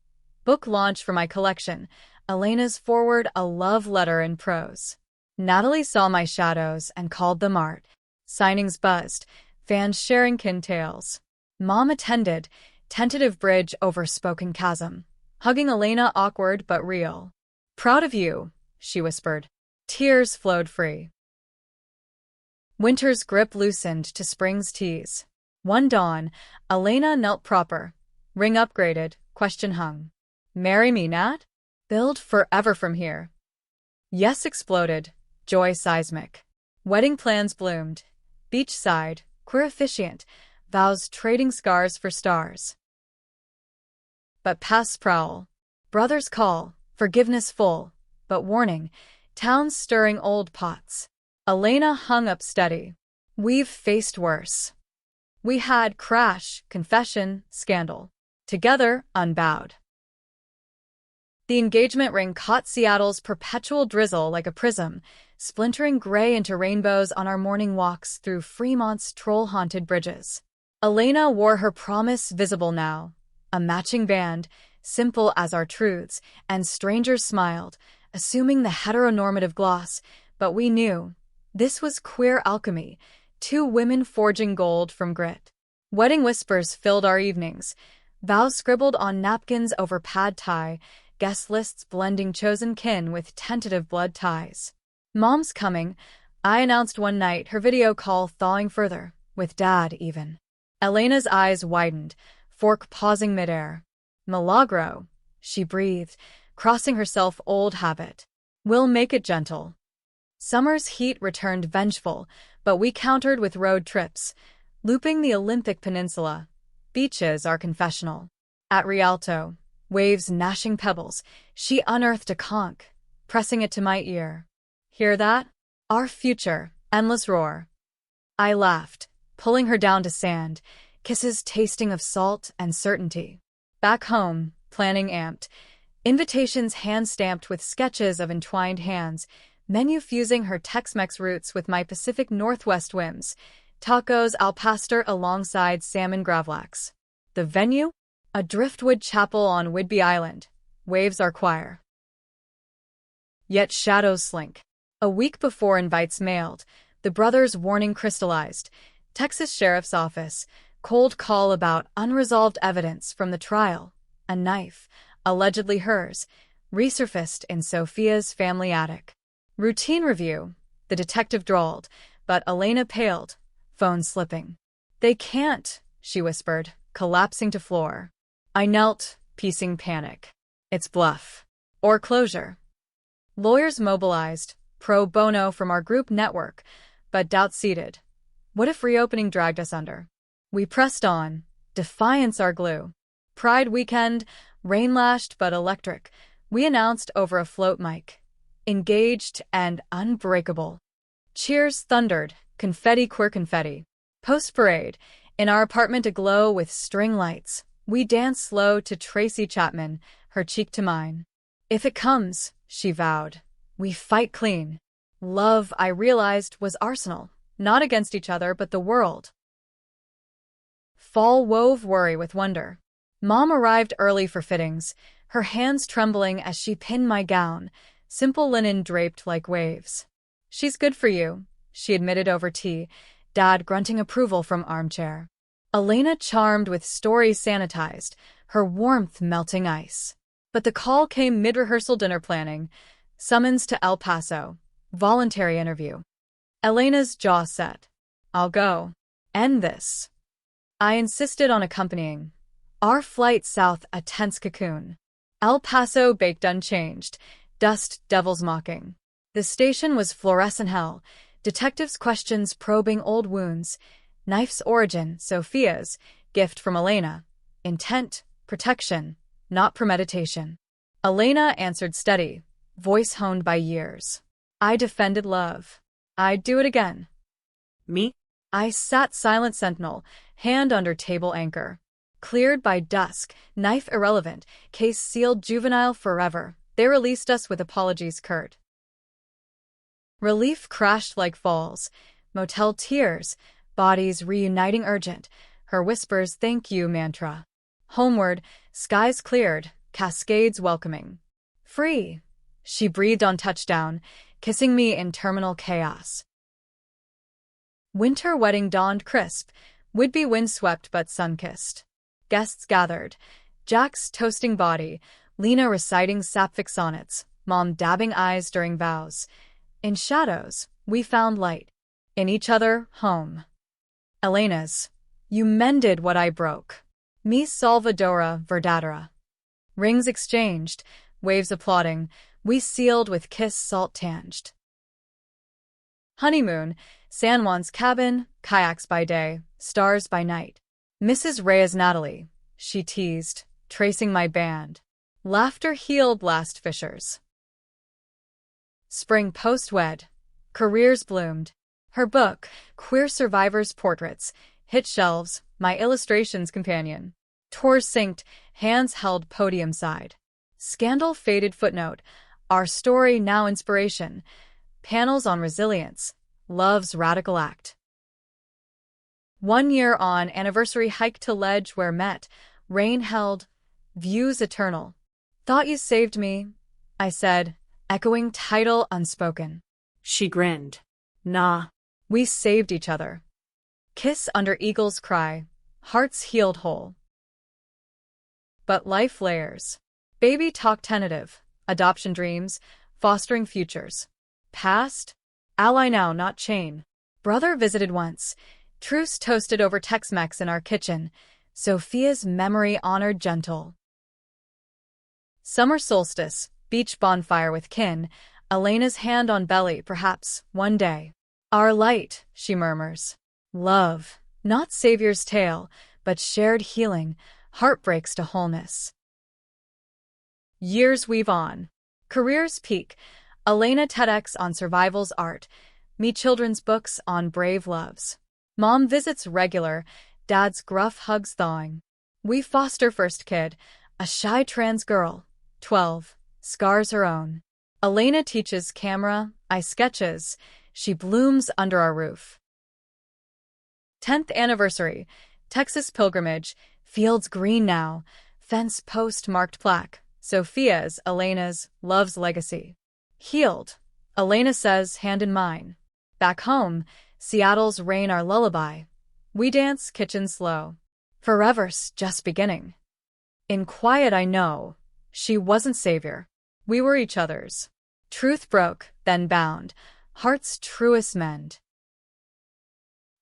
Book launch for my collection, Elena's foreword a love letter in prose. Natalie saw my shadows and called them art. Signings buzzed, fans sharing kin tales. Mom attended, Tentative bridge over spoken chasm. Hugging Elena, awkward but real. Proud of you, she whispered. Tears flowed free. Winter's grip loosened to spring's tease. One dawn, Elena knelt proper. Ring upgraded, question hung. Marry me, Nat? Build forever from here. Yes exploded, joy seismic. Wedding plans bloomed. Beachside, queer officiant, vows trading scars for stars. But paths prowl. Brothers call, forgiveness full, but warning, towns stirring old pots. Elena hung up steady. We've faced worse. We had crash, confession, scandal. Together, unbowed. The engagement ring caught Seattle's perpetual drizzle like a prism, splintering gray into rainbows on our morning walks through Fremont's troll-haunted bridges. Elena wore her promise visible now, a matching band, simple as our truths, and strangers smiled, assuming the heteronormative gloss, but we knew. This was queer alchemy, two women forging gold from grit. Wedding whispers filled our evenings, vows scribbled on napkins over pad thai, guest lists blending chosen kin with tentative blood ties. Mom's coming, I announced one night, her video call thawing further, with Dad even. Elena's eyes widened, fork pausing midair. Milagro, she breathed, crossing herself old habit. We'll make it gentle. Summer's heat returned vengeful, but we countered with road trips, looping the Olympic Peninsula. Beaches are confessional. At Rialto, waves gnashing pebbles, she unearthed a conch, pressing it to my ear. Hear that? Our future, endless roar. I laughed, pulling her down to sand, kisses tasting of salt and certainty. Back home, planning amped, invitations hand-stamped with sketches of entwined hands, menu fusing her Tex-Mex roots with my Pacific Northwest whims, tacos al pastor alongside salmon gravlax. The venue? A driftwood chapel on Whidbey Island. Waves our choir. Yet shadows slink. A week before invites mailed, the brothers' warning crystallized. Texas Sheriff's Office, cold call about unresolved evidence from the trial. A knife, allegedly hers, resurfaced in Sophia's family attic. Routine review, the detective drawled, but Elena paled, phone slipping. They can't, she whispered, collapsing to floor. I knelt, piecing panic. It's bluff. Or closure. Lawyers mobilized, pro bono from our group network, but doubt seated. What if reopening dragged us under? We pressed on, defiance our glue. Pride weekend, rain-lashed but electric, we announced over a float mic. Engaged and unbreakable. Cheers thundered, confetti queer confetti. Post-parade, in our apartment aglow with string lights, we danced slow to Tracy Chapman, her cheek to mine. If it comes, she vowed, we fight clean. Love, I realized, was arsenal, not against each other but the world. Fall wove worry with wonder. Mom arrived early for fittings, her hands trembling as she pinned my gown, simple linen draped like waves. She's good for you, she admitted over tea, Dad grunting approval from armchair. Elena charmed with stories sanitized, her warmth melting ice. But the call came mid-rehearsal dinner planning, summons to El Paso, voluntary interview. Elena's jaw set. I'll go. End this. I insisted on accompanying. Our flight south a tense cocoon. El Paso baked unchanged, dust devils mocking. The station was fluorescent hell, detectives' questions probing old wounds, knife's origin, Sophia's, gift from Elena, intent, protection, not premeditation. Elena answered steady, voice honed by years. I defended love. I'd do it again. Me? I sat silent sentinel, hand under table anchor. Cleared by dusk, knife irrelevant, case sealed juvenile forever. They released us with apologies curt. Relief crashed like falls, motel tears, bodies reuniting urgent, her whispers thank you mantra. Homeward, skies cleared, cascades welcoming. Free, she breathed on touchdown, kissing me in terminal chaos. Winter wedding dawned crisp, would-be windswept but sun-kissed. Guests gathered. Jack's toasting body, Lena reciting sapphic sonnets, Mom dabbing eyes during vows. In shadows, we found light. In each other, home. Elena's. You mended what I broke. Mi salvadora verdadera. Rings exchanged, waves applauding, we sealed with kiss salt tanged. Honeymoon, San Juan's cabin, kayaks by day, stars by night. Mrs. Reyes Natalie, she teased, tracing my band. Laughter healed last fissures. Spring post-wed. Careers bloomed. Her book, Queer Survivors' Portraits, hit shelves, my illustrations companion. Tours synced, hands held podium side. Scandal faded footnote, our story now inspiration. Panels on resilience, love's radical act. 1 year on anniversary hike to ledge where met, rain held, views eternal. Thought you saved me, I said, echoing title unspoken. She grinned. Nah. We saved each other. Kiss under eagle's cry, hearts healed whole. But life layers. Baby talk tentative, adoption dreams, fostering futures. Past, ally now not chain. Brother visited once, truce toasted over Tex-Mex in our kitchen, Sophia's memory honored gentle. Summer solstice, beach bonfire with kin, Elena's hand on belly perhaps, one day. Our light, she murmurs. Love, not savior's tale, but shared healing, heartbreaks to wholeness. Years weave on. Careers peak. Elena TEDx on survival's art. Me children's books on brave loves. Mom visits regular. Dad's gruff hugs thawing. We foster first kid. A shy trans girl. 12. Scars her own. Elena teaches camera. I sketches. She blooms under our roof. 10th anniversary. Texas pilgrimage. Fields green now. Fence post marked plaque. Sophia's, Elena's, love's legacy. Healed. Elena says, hand in mine. Back home, Seattle's rain our lullaby. We dance kitchen slow. Forever's just beginning. In quiet I know, she wasn't savior. We were each other's. Truth broke, then bound. Heart's truest mend.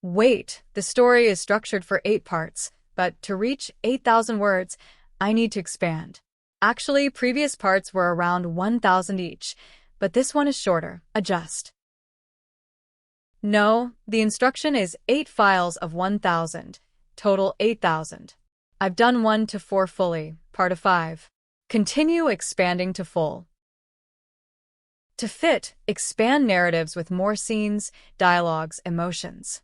Wait, the story is structured for 8 parts, but to reach 8,000 words, I need to expand. Actually, previous parts were around 1,000 each, but this one is shorter. Adjust. No, the instruction is 8 files of 1,000, total 8,000. I've done 1 to 4 fully, part of 5. Continue expanding to full. To fit, expand narratives with more scenes, dialogues, emotions.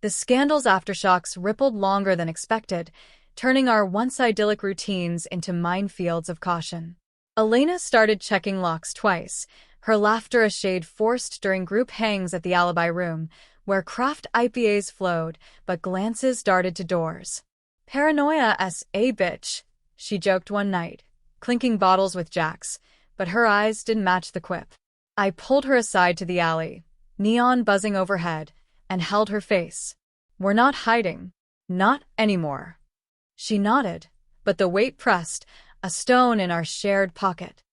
The scandal's aftershocks rippled longer than expected, turning our once idyllic routines into minefields of caution. Elena started checking locks twice, her laughter a shade forced during group hangs at the alibi room, where craft IPAs flowed, but glances darted to doors. Paranoia a bitch, she joked one night, clinking bottles with Jax, but her eyes didn't match the quip. I pulled her aside to the alley, neon buzzing overhead, and held her face. We're not hiding. Not anymore. She nodded, but the weight pressed, a stone in our shared pocket.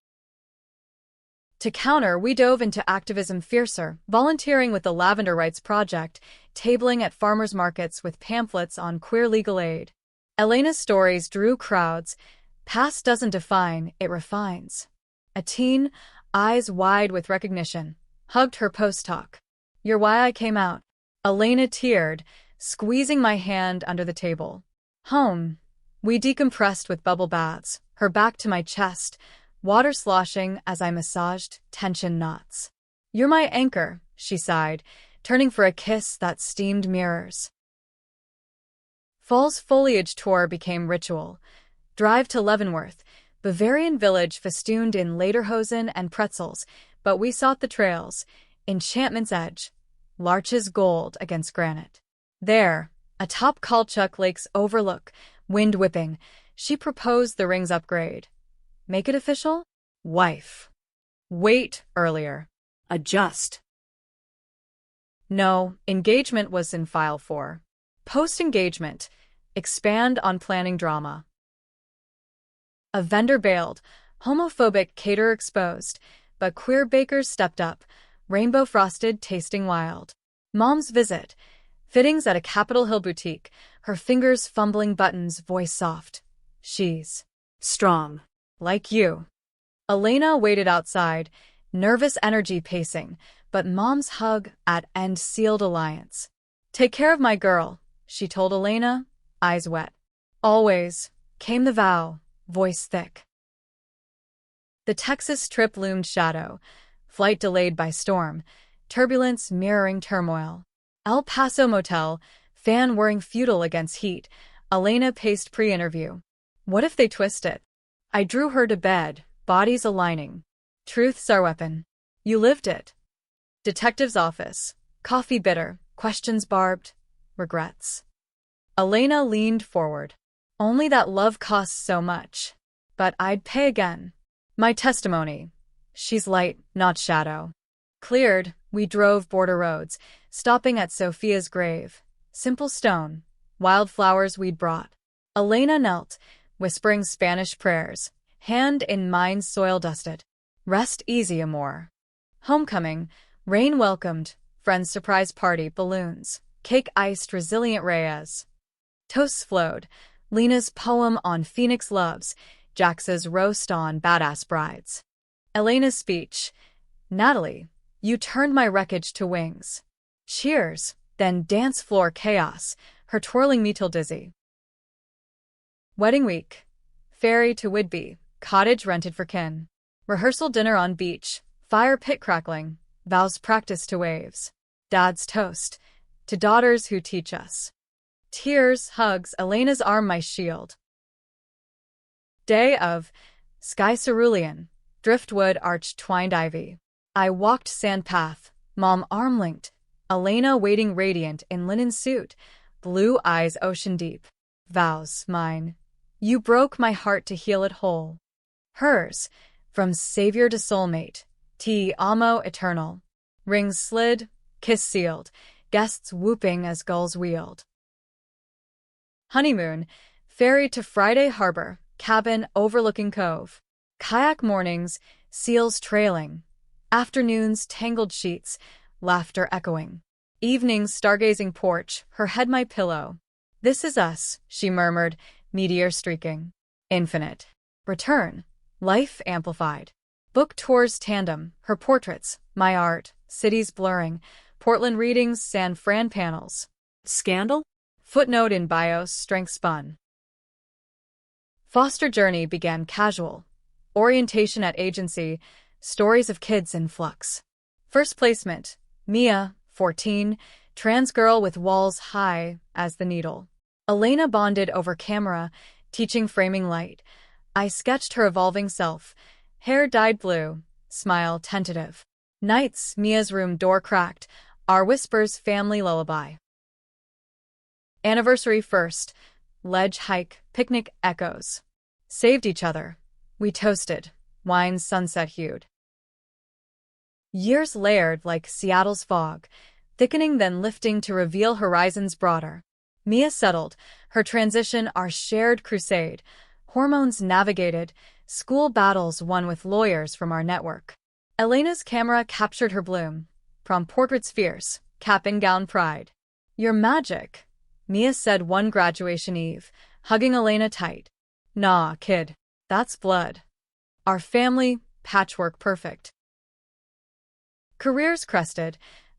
To counter, we dove into activism fiercer, volunteering with the Lavender Rights Project, tabling at farmers' markets with pamphlets on queer legal aid. Elena's stories drew crowds. Past doesn't define, it refines. A teen, eyes wide with recognition, hugged her post-talk. You're why I came out. Elena teared, squeezing my hand under the table. Home. We decompressed with bubble baths, her back to my chest, water sloshing as I massaged tension knots. You're my anchor, she sighed, turning for a kiss that steamed mirrors. Fall's foliage tour became ritual. Drive to Leavenworth, Bavarian village festooned in lederhosen and pretzels, but we sought the trails, enchantment's edge, larches gold against granite. There, atop Kalchuk Lake's overlook, wind whipping, she proposed the ring's upgrade. Make it official? Wife. Wait, earlier. Adjust. No, engagement was in file 4. Post-engagement, Expand on planning drama. A vendor bailed, homophobic caterer exposed, but queer bakers stepped up, rainbow frosted tasting wild. Mom's visit. Fittings at a Capitol Hill boutique, her fingers fumbling buttons, voice soft. She's Strong. like you. Elena waited outside, nervous energy pacing, but Mom's hug at end sealed alliance. Take care of my girl, she told Elena, eyes wet. Always, came the vow, voice thick. The Texas trip loomed shadow, flight delayed by storm, turbulence mirroring turmoil. El Paso motel, fan whirring futile against heat, Elena paced pre-interview. What if they twist it? I drew her to bed, bodies aligning. Truth's our weapon. You lived it. Detective's office, coffee bitter, questions barbed, regrets. Elena leaned forward. Only that love costs so much. But I'd pay again. My testimony. She's light, not shadow. Cleared, we drove border roads, stopping at Sophia's grave. Simple stone, wildflowers we'd brought. Elena knelt, whispering Spanish prayers, hand in mind soil dusted. Rest easy, amor. Homecoming, rain welcomed, friends surprise party, balloons, cake iced, resilient Reyes. Toasts flowed, Lena's poem on Phoenix loves, Jax's roast on badass brides. Elena's speech. Natalie, you turned my wreckage to wings. Cheers, then dance floor chaos, her twirling me till dizzy. Wedding week. Ferry to Whidbey, cottage rented for kin. Rehearsal dinner on beach, fire pit crackling, vows practice to waves. Dad's toast. To daughters who teach us. Tears, hugs, Elena's arm my shield. Day of. Sky cerulean, driftwood arched twined ivy. I walked sand path, Mom arm linked, Elena waiting radiant in linen suit, blue eyes ocean deep. Vows, mine. You broke my heart to heal it whole. Hers, from savior to soulmate, ti amo eternal. Rings slid, kiss sealed, guests whooping as gulls wheeled. Honeymoon, ferry to Friday Harbor, cabin overlooking cove. Kayak mornings, seals trailing. Afternoons, tangled sheets, laughter echoing. Evenings, stargazing porch, her head my pillow. This is us, she murmured, meteor streaking. Infinite. Return. Life amplified. Book tours tandem, her portraits, my art, cities blurring, Portland readings, San Fran panels. Scandal? Footnote in bios, strength spun. Foster journey began casual. Orientation at agency, stories of kids in flux. First placement, Mia, 14, trans girl with walls high as the needle. Elena bonded over camera, teaching framing light. I sketched her evolving self, hair dyed blue, smile tentative. Nights, Mia's room door cracked, our whispers family lullaby. Anniversary first, ledge hike, picnic echoes. Saved each other. We toasted, wine sunset hued. Years layered like Seattle's fog, thickening then lifting to reveal horizons broader. Mia settled, her transition our shared crusade, hormones navigated, school battles won with lawyers from our network. Elena's camera captured her bloom, prom portraits fierce, cap and gown pride. You're magic, Mia said one graduation eve, hugging Elena tight. Nah, kid, that's blood. Our family, patchwork perfect. Careers crested,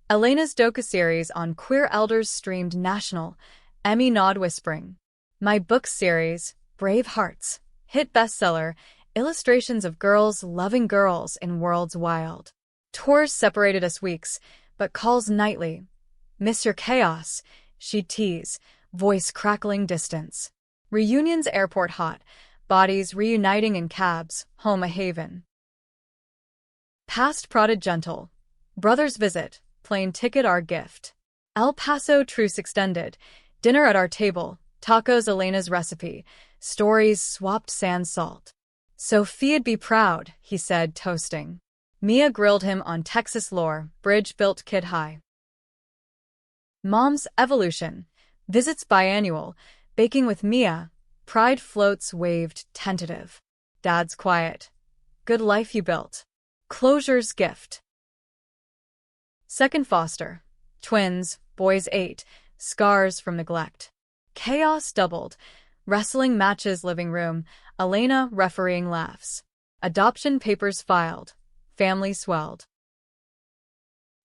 Elena's docu-series on queer elders streamed national, Emmy nod whispering. My book series, Brave Hearts, hit bestseller, illustrations of girls loving girls in worlds wild. Tours separated us weeks, but calls nightly. Miss your chaos, she'd tease, voice crackling distance. Reunions airport hot, bodies reuniting in cabs, home a haven. Past prodded gentle. Brothers visit, plane ticket our gift. El Paso truce extended, dinner at our table, tacos Elena's recipe, stories swapped sand salt. Sophia'd be proud, he said, toasting. Mia grilled him on Texas lore, bridge built kid high. Mom's evolution. Visits biannual, Baking with Mia, pride floats waved tentative. Dad's quiet. Good life you built. Closure's gift. Second foster. Twins, boys 8, scars from neglect. Chaos doubled. Wrestling matches living room, Elena refereeing laughs. Adoption papers filed. Family swelled.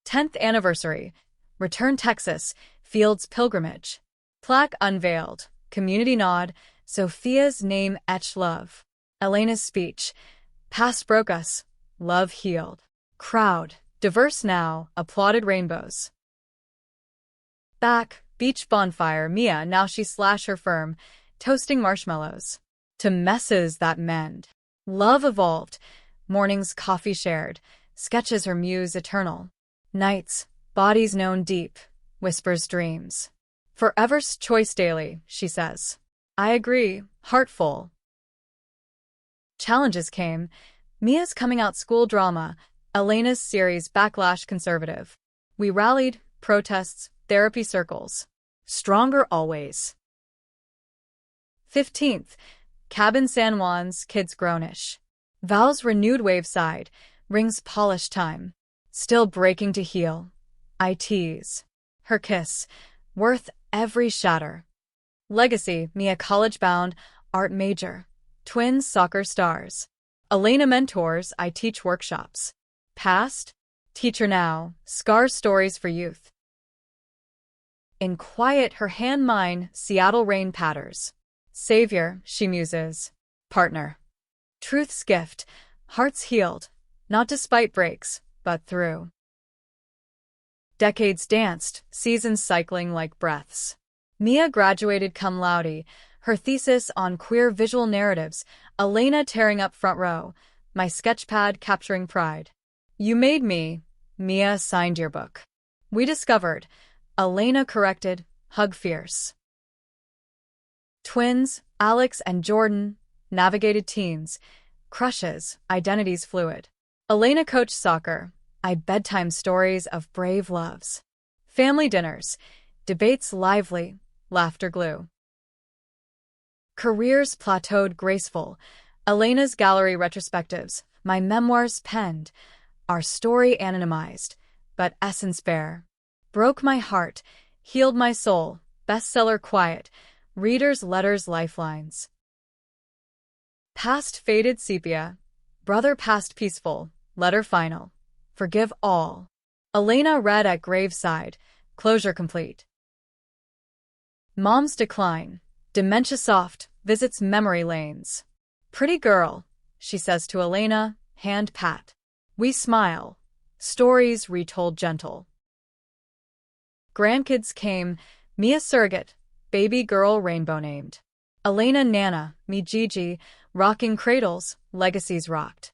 10th anniversary. Return Texas, Fields pilgrimage. Plaque unveiled. Community nod. Sophia's name etched love. Elena's speech. Past broke us. Love healed. Crowd. Diverse now. Applauded rainbows. Back. Beach bonfire. Mia, now she slash her firm. Toasting marshmallows. To messes that mend. Love evolved. Mornings coffee shared. Sketches her muse eternal. Nights. Bodies known deep. Whispers dreams. Forever's choice daily, she says. I agree. Heartful. Challenges came. Mia's coming out school drama. Elena's series backlash conservative. We rallied. Protests. Therapy circles. Stronger always. 15th. Cabin San Juan's kids grownish. Vows renewed waveside. Rings polished time. Still breaking to heal. I tease. Her kiss. Worth every shatter. Legacy. Mia college bound. Art major. Twins soccer stars. Elena mentors. I teach workshops. Past. Teacher now. Scars stories for youth. In quiet her hand mine. Seattle rain patters. Savior, she muses. Partner. Truth's gift. Hearts healed. Not despite breaks, but through. Decades danced, seasons cycling like breaths. Mia graduated cum laude, her thesis on queer visual narratives, Elena tearing up front row, my sketchpad capturing pride. You made me, Mia signed your book. We discovered, Elena corrected, hug fierce. Twins, Alex and Jordan, navigated teens, crushes, identities fluid. Elena coached soccer, I bedtime stories of brave loves. Family dinners, debates lively, laughter glue. Careers plateaued graceful, Elena's gallery retrospectives, my memoirs penned, our story anonymized, but essence bare. Broke my heart, healed my soul, bestseller quiet, readers' letters lifelines. Past faded sepia, brother past peaceful, letter final. Forgive all. Elena read at graveside, closure complete. Mom's decline, dementia soft, visits memory lanes. Pretty girl, she says to Elena, hand pat. We smile. Stories retold gentle. Grandkids came, Mia surrogate, baby girl rainbow named. Elena Nana, me Gigi, rocking cradles, legacies rocked.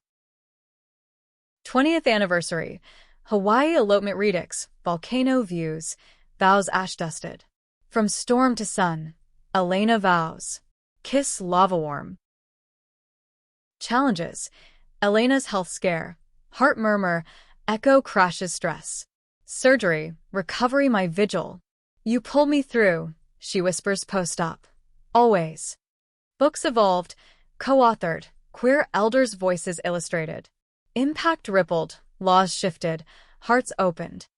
20th anniversary, Hawaii elopement redux, volcano views, vows ash-dusted. From storm to sun, Elena vows. Kiss lava warm. Challenges, Elena's health scare, heart murmur, echo crashes stress. Surgery, recovery my vigil. You pulled me through, she whispers post-op. Always. Books evolved, co-authored, queer elders' voices illustrated. Impact rippled, laws shifted, hearts opened.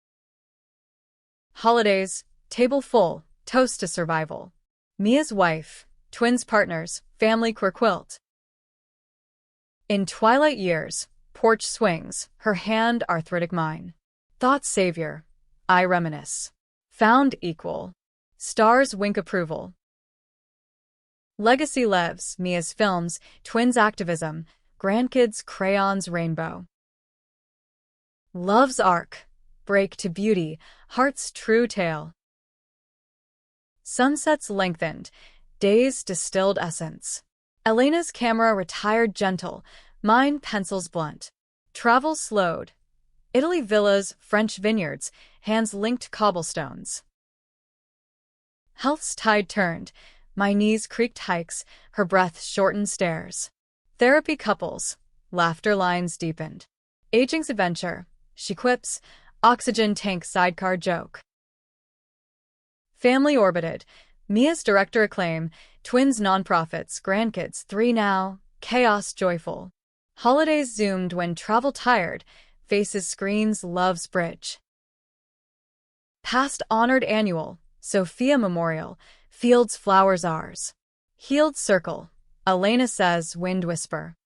Holidays, table full, toast to survival. Mia's wife, twins partners, family queer quilt. In twilight years, porch swings, her hand arthritic mine. Thoughts savior, I reminisce. Found equal. Stars wink approval. Legacy lives, Mia's films, twins activism, grandkids crayons rainbow. Love's arc, break to beauty, heart's true tale. Sunsets lengthened, days distilled essence. Elena's camera retired gentle, mine pencils blunt. Travel slowed. Italy villas, French vineyards, hands linked cobblestones. Health's tide turned, my knees creaked hikes, her breath shortened stairs. Therapy couples, laughter lines deepened. Aging's adventure, she quips, oxygen tank sidecar joke. Family orbited, Mia's director acclaim, twins nonprofits, grandkids, 3 now, chaos joyful. Holidays zoomed when travel tired, faces screens loves bridge. Past honored annual, Sophia Memorial, fields flowers ours. Healed circle, Elena says wind whisper.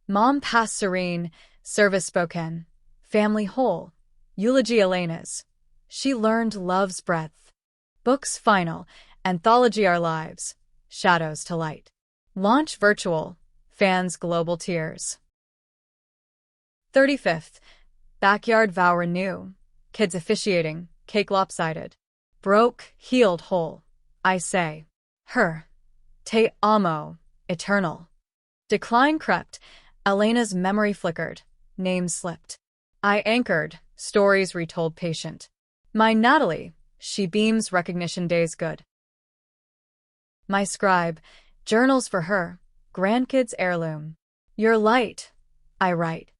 Mom past serene, service spoken, family whole, eulogy Elena's. She learned love's breadth. Books final, anthology our lives, shadows to light. Launch virtual, fans global tears. 35th, backyard vow renew, kids officiating, cake lopsided. Broke, healed whole, I say. Her. Te amo, eternal. Decline crept, Elena's memory flickered, names slipped. I anchored, stories retold patient. My Natalie, she beams recognition days good. My scribe, journals for her, grandkids heirloom. Your light, I write.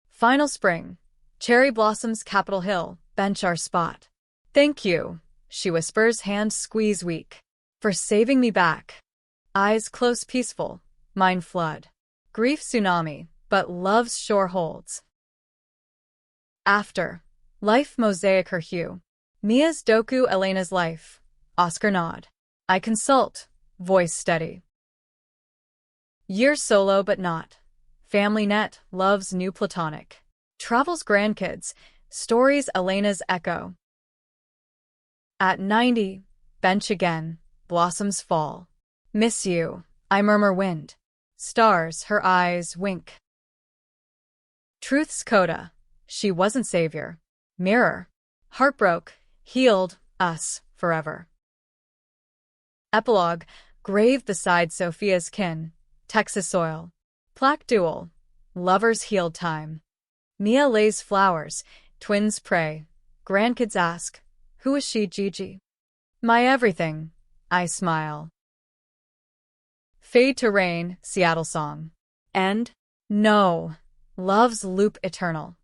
Final spring, cherry blossoms Capitol Hill, bench our spot. Thank you, she whispers, hand squeeze weak, for saving me back. Eyes close peaceful, mind flood. Grief tsunami, but love's shore holds. After, life mosaic her hue. Mia's doku Elena's life, Oscar nod. I consult, voice steady. Years solo but not. Family net, love's new platonic. Travels grandkids, stories Elena's echo. At 90, bench again, blossoms fall. Miss you, I murmur wind. Stars, her eyes wink. Truth's coda, she wasn't savior. Mirror, heartbroke, healed, us, forever. Epilogue, grave beside Sophia's kin, Texas soil. Plaque duel, lovers healed time. Mia lays flowers, twins pray, grandkids ask, who is she Gigi? My everything, I smile. Fade to rain, Seattle song. End? No, love's loop eternal.